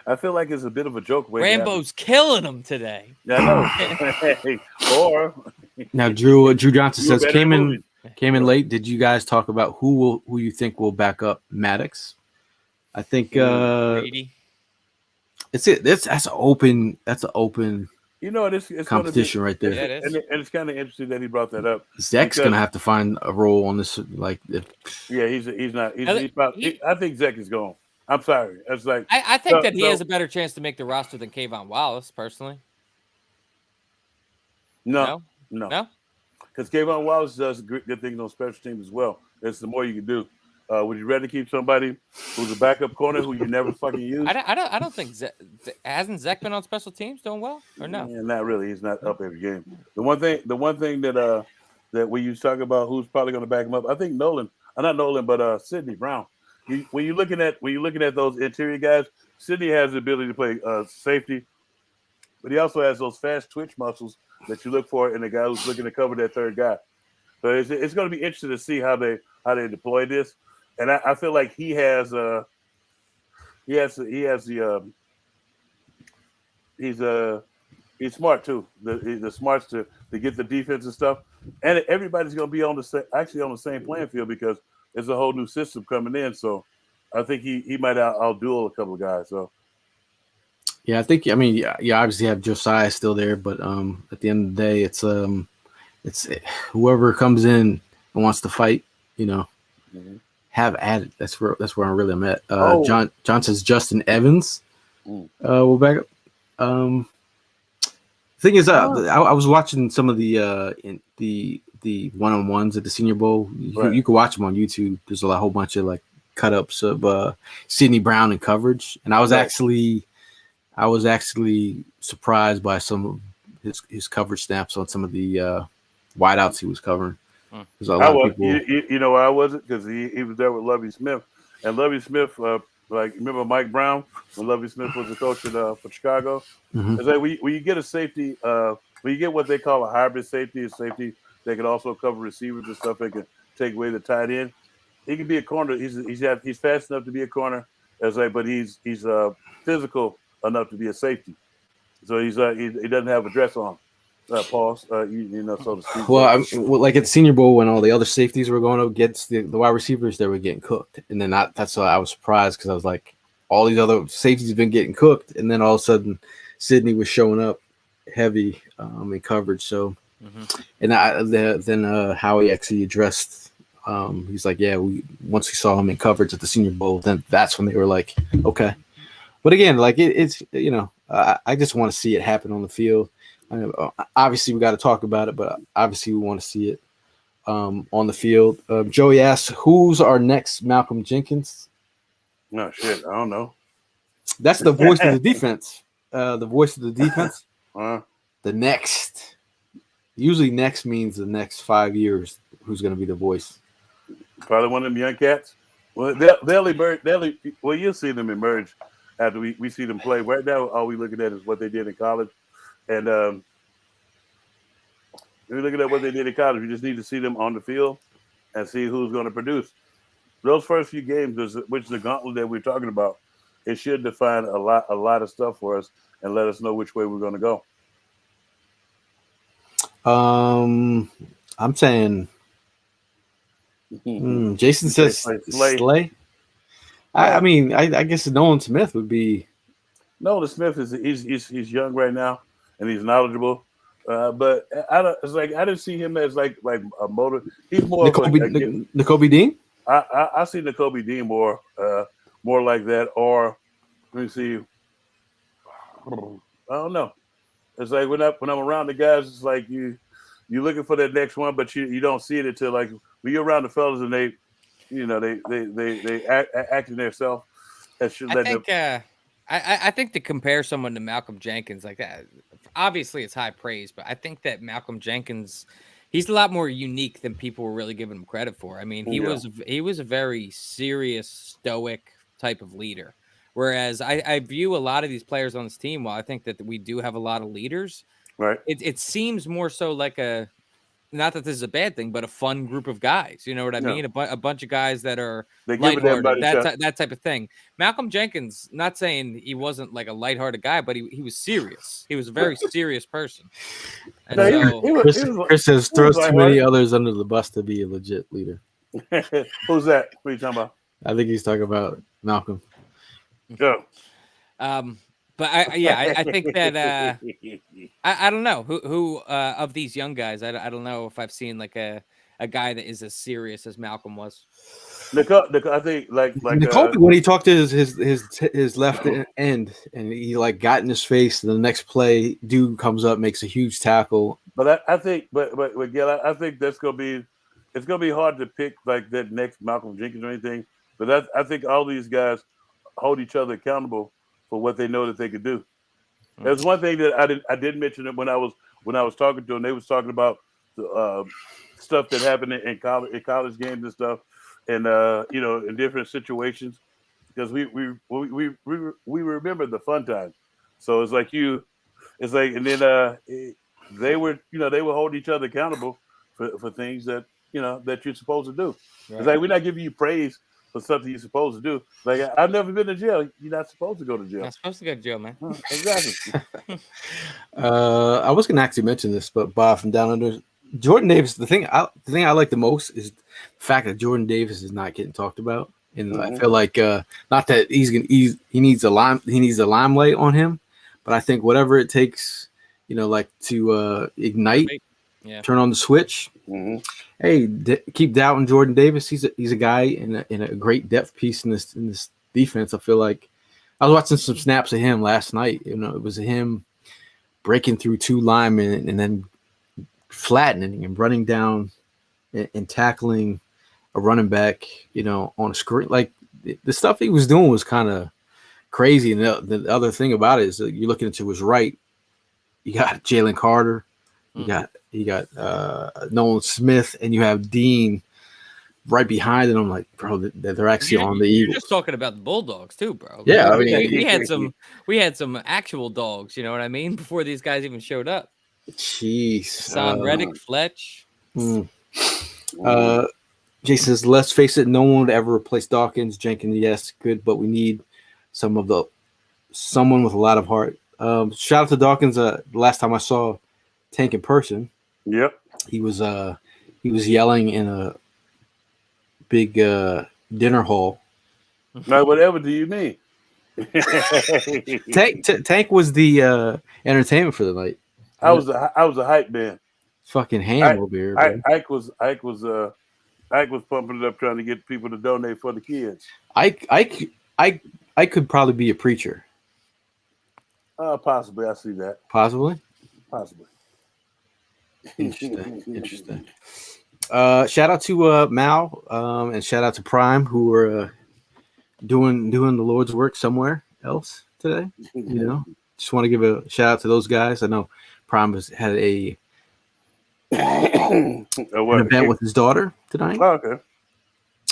I feel like it's a bit of a joke waiting. Rambo's killing him today. Yeah, I know. Or now, Drew Johnson says came in late. Did you guys talk about who you think will back up Maddox? I think it's it. That's an open. It's competition right there. Yeah, it is. And it's kind of interesting that he brought that up. Zek's gonna have to find a role on this. He's not. I think Zek is gone. I'm sorry. It's like I think that he has a better chance to make the roster than Kayvon Wallace, personally. No. Because Kayvon Wallace does good things on special teams as well. That's the more you can do. Would you rather keep somebody who's a backup corner who you never fucking use? I don't think hasn't Zek been on special teams doing well or no? Yeah, not really. He's not up every game. The one thing that when you talk about who's probably going to back him up, I think Sidney Brown. When you're looking at those interior guys, Sidney has the ability to play safety, but he also has those fast twitch muscles that you look for in a guy who's looking to cover that third guy. So it's going to be interesting to see how they deploy this. And I feel like he's smart too. The smarts to get the defense and stuff. And everybody's going to be on the same playing field because there's a whole new system coming in. So I think he might outduel a couple of guys. So yeah, I think you obviously have Josiah still there, but at the end of the day, it's whoever comes in and wants to fight, have at it. That's where I really am at. John says Justin Evans will back up. Thing is, I was watching some of the one-on-ones at the Senior Bowl. You can watch them on YouTube. There's a whole bunch of like cut-ups of Sidney Brown in coverage, and I was actually surprised by some of his coverage snaps on some of the wideouts he was covering. There's a lot of people. You know why I wasn't? Because he was there with Lovie Smith, and Lovie Smith, like remember Mike Brown when Lovie Smith was the coach for Chicago. Mm-hmm. It's like when you get a safety, when you get what they call a hybrid safety, a safety they can also cover receivers and stuff. They can take away the tight end. He can be a corner. He's fast enough to be a corner, but he's physical enough to be a safety. So he doesn't have a dress on. Pause. So to speak. Well, like at the Senior Bowl when all the other safeties were going up against the wide receivers, they were getting cooked, and then that's why I was surprised because I was like, all these other safeties have been getting cooked, and then all of a sudden, Sidney was showing up heavy in coverage. So, and then Howie actually addressed. He's like, yeah, once we saw him in coverage at the Senior Bowl, then that's when they were like, okay. But again, like it's I just want to see it happen on the field. Obviously, we got to talk about it, but obviously, we want to see it on the field. Joey asks, "Who's our next Malcolm Jenkins?" No shit, I don't know. That's the voice of the defense. The voice of the defense. The next. Usually, next means the next 5 years. Who's going to be the voice? Probably one of them young cats. Well, they'll emerge. Well, you'll see them emerge after we see them play. Right now, all we're looking at is what they did in college. And we're looking at what they did in college. We just need to see them on the field and see who's going to produce. Those first few games, which is the gauntlet that we're talking about, it should define a lot of stuff for us and let us know which way we're going to go. I'm saying Jason says Slay. I mean, I guess Nolan Smith would be. Nolan Smith he's young right now and he's knowledgeable, but I didn't see him as like a motor. He's more Nakobe Dean. I see Nakobe Dean more like that. Or let me see. I don't know. It's like when I'm around the guys, it's like you're looking for that next one, but you don't see it until like when you're around the fellas and they act in themselves. I think to compare someone to Malcolm Jenkins like that, obviously it's high praise, but I think that Malcolm Jenkins, he's a lot more unique than people were really giving him credit for. I mean, he was a very serious, stoic type of leader. Whereas I view a lot of these players on this team, while I think that we do have a lot of leaders, right? It seems more so like not that this is a bad thing, but a fun group of guys. You know what I mean? A bunch of guys that are lighthearted, that type of thing. Malcolm Jenkins, not saying he wasn't like a lighthearted guy, but he was serious. He was a very serious person. And Chris says throws too many others under the bus to be a legit leader. Who's that? What are you talking about? I think he's talking about Malcolm. Go. But I think that I don't know who of these young guys. I don't know if I've seen like a guy that is as serious as Malcolm was. I think like Nakobe, when he talked to his left end and he like got in his face, and the next play, dude comes up, makes a huge tackle. But I think, but Gail, I think it's gonna be hard to pick like that next Malcolm Jenkins or anything. But I think all these guys hold each other accountable for what they know that they could do. There's one thing that I did mention it when I was talking to them. They was talking about the stuff that happened in college games and stuff, and in different situations, because we remember the fun times. So it's like and then they would hold each other accountable for things that that you're supposed to do. Right. It's like we're not giving you praise for something you're supposed to do. Like, I've never been to jail. You're not supposed to go to jail. Not supposed to go to jail, man. Exactly. I was gonna actually mention this, but Bob from Down Under, Jordan Davis. The thing I like the most is the fact that Jordan Davis is not getting talked about, and I feel like not that he needs a limelight on him, but I think whatever it takes, like to ignite, turn on the switch. Mm-hmm. Hey, keep doubting Jordan Davis. He's a guy in a great depth piece in this defense. I feel like I was watching some snaps of him last night. It was him, breaking through two linemen and then flattening and running down and tackling a running back, on a screen. Like the stuff he was doing was kind of crazy. And the other thing about it is that you're looking to his right, you got Jalen Carter, you got Nolan Smith, and you have Dean right behind it. I'm like, bro, they're actually on the Eagles. You're just talking about the Bulldogs too, bro. Yeah, we had some actual dogs. You know what I mean? Before these guys even showed up. Jeez, Son Reddick, Fletch. Jason says, let's face it, no one would ever replace Dawkins. Jenkins, yes, good, but we need someone with a lot of heart. Shout out to Dawkins. The last time I saw Tank in person, Yep, he was yelling in a big dinner hall. Now, whatever do you mean? Tank was the entertainment for the night. I was a hype man. Fucking ham over here. Ike was pumping it up, trying to get people to donate for the kids. I could probably be a preacher. Possibly, I see that. Possibly. Interesting. Shout out to Mal, and shout out to Prime, who are doing the Lord's work somewhere else today. Just want to give a shout out to those guys. I know Prime has had an event with his daughter tonight. Oh, okay.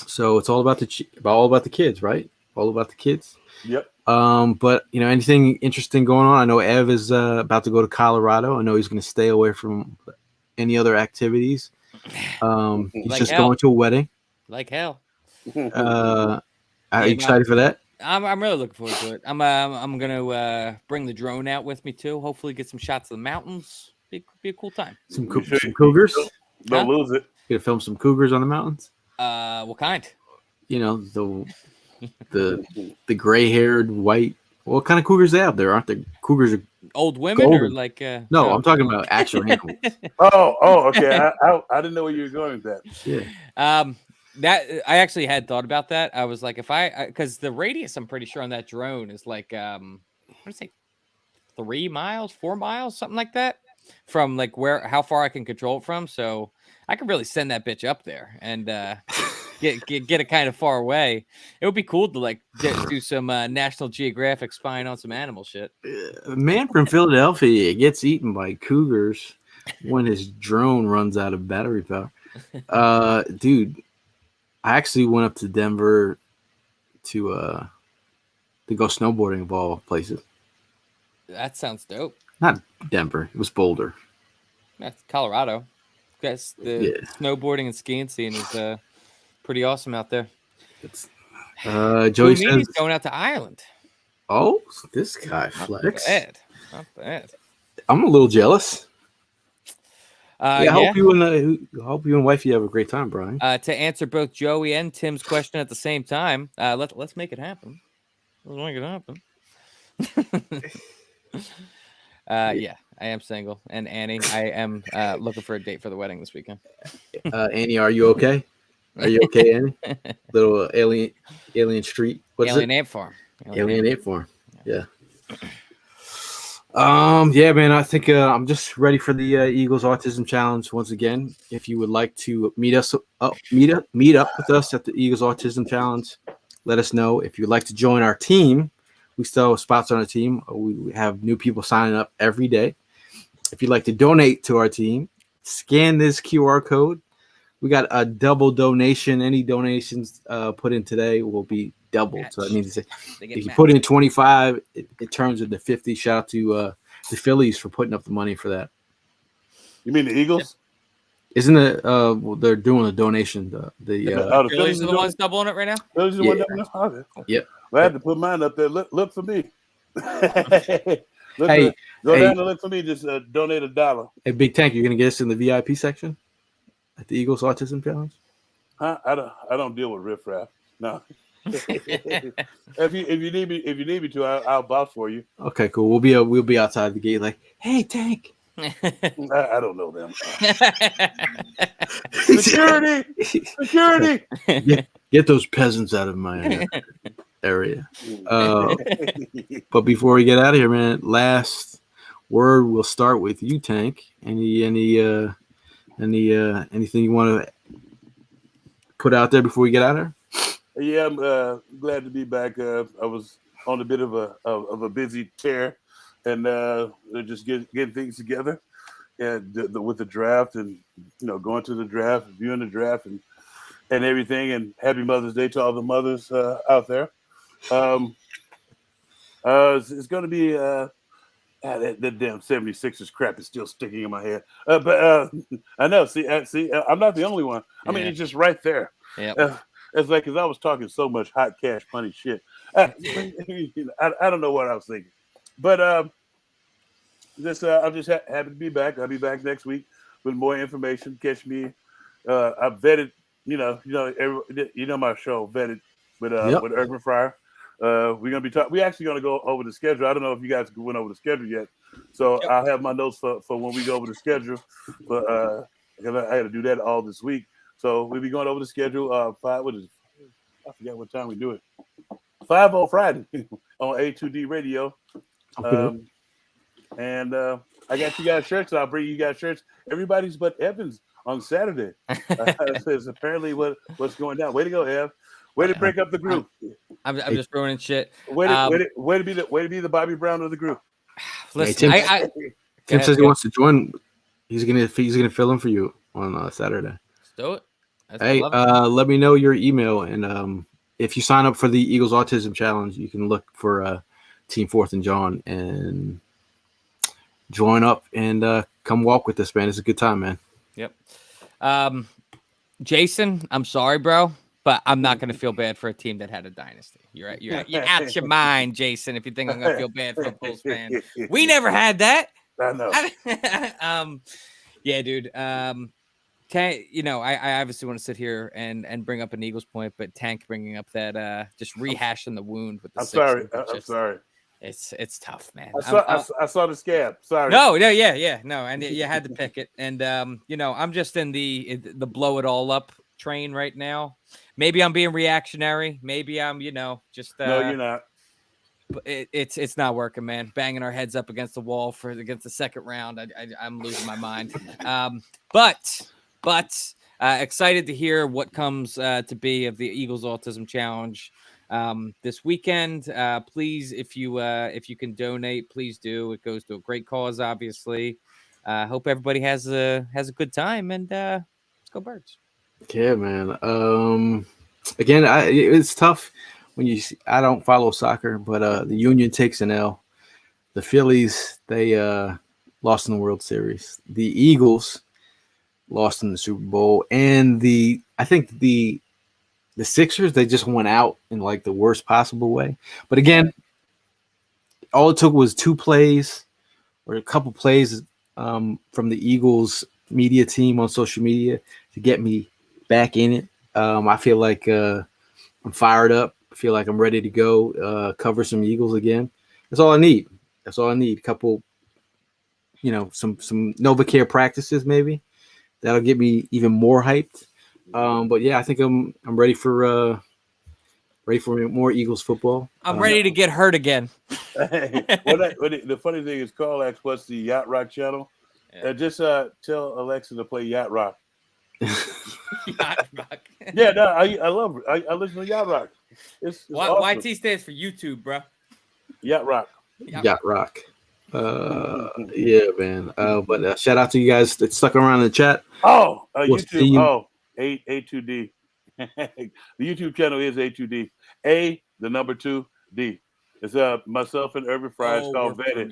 So it's all about the kids, right? All about the kids. Yep. But anything interesting going on? I know Ev is about to go to Colorado. I know he's going to stay away from any other activities. He's Like just hell. going to a wedding. Like hell. Are you excited for that? I'm really looking forward to it. I'm gonna bring the drone out with me too. Hopefully, get some shots of the mountains. Be a cool time. Some cougars. Don't lose it. You gonna film some cougars on the mountains? What kind? The gray-haired white. What kind of cougars they have there? Aren't the cougars Old women golden. or like? No, I'm talking about actual animals. Oh, okay. I didn't know where you were going with that. Yeah. That I actually had thought about that. I was like, because the radius, I'm pretty sure on that drone is like, what did I say, 3 miles, 4 miles, something like that, from like how far I can control it from. So I could really send that bitch up there and get it kind of far away. It would be cool to like do some National Geographic spying on some animal shit. A man from Philadelphia gets eaten by cougars when his drone runs out of battery power. Dude, I actually went up to Denver to go snowboarding of all places. That sounds dope. Not Denver. It was Boulder. That's Colorado. Guess the snowboarding and skiing scene is pretty awesome out there. Joey says he's going out to Ireland. Oh, this guy flex. Not bad. I'm a little jealous. I yeah. hope you and wifey have a great time, Brian. To answer both Joey and Tim's question at the same time, let's make it happen. Let's make it happen. Yeah, I am single, and Annie, I am looking for a date for the wedding this weekend. Annie, are you okay? Are you okay, Annie? Little alien street. What's Alien it? Ant Farm. Alien Ant Farm. Yeah. Yeah, man. I think I'm just ready for the Eagles Autism Challenge once again. If you would like to meet up with us at the Eagles Autism Challenge, let us know. If you'd like to join our team, we still have spots on our team. We have new people signing up every day. If you'd like to donate to our team, scan this QR code. We got a double donation. Any donations put in today will be doubled. So that means if you put in 25, it turns into 50. Shout out to the Phillies for putting up the money for that. You mean the Eagles? Isn't it? They're doing a donation. The Phillies are the ones doubling it right now. Phillies are the ones doubling it? Okay. Yeah. Well, I had to put mine up there. Look for me. Go Hey, down and look for me. Just donate $1. Hey, Big Tank, you're gonna get us in the VIP section at the Eagles Autism Challenge? Huh? I don't deal with riffraff. No. if you need me to, I'll vouch for you. Okay, cool. We'll be outside the gate, like, hey, Tank. I don't know them. Security. Get those peasants out of my area. But before we get out of here, man, last word, we'll start with you, Tank. Anything you want to put out there before we get out of here? Yeah, I'm glad to be back. I was on a bit of a busy tear, and just getting things together, and with the draft, and going to the draft, viewing the draft, and everything. And happy Mother's Day to all the mothers out there. It's going to be that damn 76ers crap is still sticking in my head. But I know. See, I'm not the only one. I mean, it's just right there. Yeah. It's like, because I was talking so much hot cash money shit. I don't know what I was thinking. But I'm just happy to be back. I'll be back next week with more information. Catch me. I vetted, you know my show, Vetted with Urban Fryer. We're gonna be talking. We're actually gonna go over the schedule. I don't know if you guys went over the schedule yet, so I'll have my notes for when we go over the schedule. But because I had to do that all this week, so we'll be going over the schedule. I forget what time we do it. 5 on Friday on A2D Radio. Okay. And I got you guys shirts. I'll bring you guys shirts. Everybody's but Evans on Saturday. Says apparently what's going down. Way to go, Ev. Way to break up the group. I'm just ruining shit. Way to be the Bobby Brown of the group. Listen, hey, Tim says he wants to join. He's gonna fill in for you on Saturday. Let's do it. Hey, let me know your email, and if you sign up for the Eagles Autism Challenge, you can look for Team 4th and Jawn and join up and come walk with us, man. It's a good time, man. Yep. Jason, I'm sorry, bro, but I'm not going to feel bad for a team that had a dynasty. You're out your mind, Jason, if you think I'm going to feel bad for a Bulls fan. We never had that. I know. Yeah, dude. Tank, I obviously want to sit here and bring up an Eagles point, but Tank bringing up that just rehashing the wound with the I'm sorry. It's tough, man. I saw the scab. Sorry. No, and you had to pick it, and I'm just in the blow it all up train right now. Maybe I'm being reactionary. Maybe I'm just no, you're not. But it's not working, man. Banging our heads up against the wall against the second round. I'm losing my mind. But excited to hear what comes to be of the Eagles Autism Challenge this weekend. Please, if you can donate, please do. It goes to a great cause, obviously. Hope everybody has a good time, and let's go Birds. Yeah, man. Again, it's tough when you see, I don't follow soccer, but the Union takes an L. The Phillies, they lost in the World Series. The Eagles lost in the Super Bowl, and I think the Sixers, they just went out in like the worst possible way. But again, all it took was 2 plays or a couple plays from the Eagles media team on social media to get me back in it. I feel like I'm fired up. I feel like I'm ready to go cover some Eagles again. That's all I need. A couple, some NovaCare practices maybe. That'll get me even more hyped. But yeah, I think I'm ready for more Eagles football. I'm ready to get hurt again. The funny thing is, Carl asked, "What's the Yacht Rock channel?" Yeah. Just tell Alexa to play Yacht Rock. Yacht Rock. Yeah, no, I love it. I listen to Yacht Rock. It's awesome. YT stands for YouTube, bro. Yacht Rock. Yacht Rock. Yeah, man. But shout out to you guys that stuck around in the chat. Oh, We'll see YouTube. you. Oh, A2D. The YouTube channel is A2D. A, the number 2, D. It's myself and Urban Fry. It's called Vetted.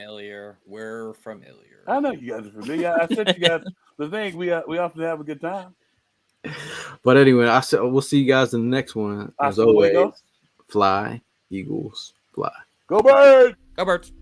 We're familiar. I know you guys are familiar. I said you guys. The thing we often have a good time. But anyway, we'll see you guys in the next one. As always, fly, Eagles, fly. Go Birds! Go Birds.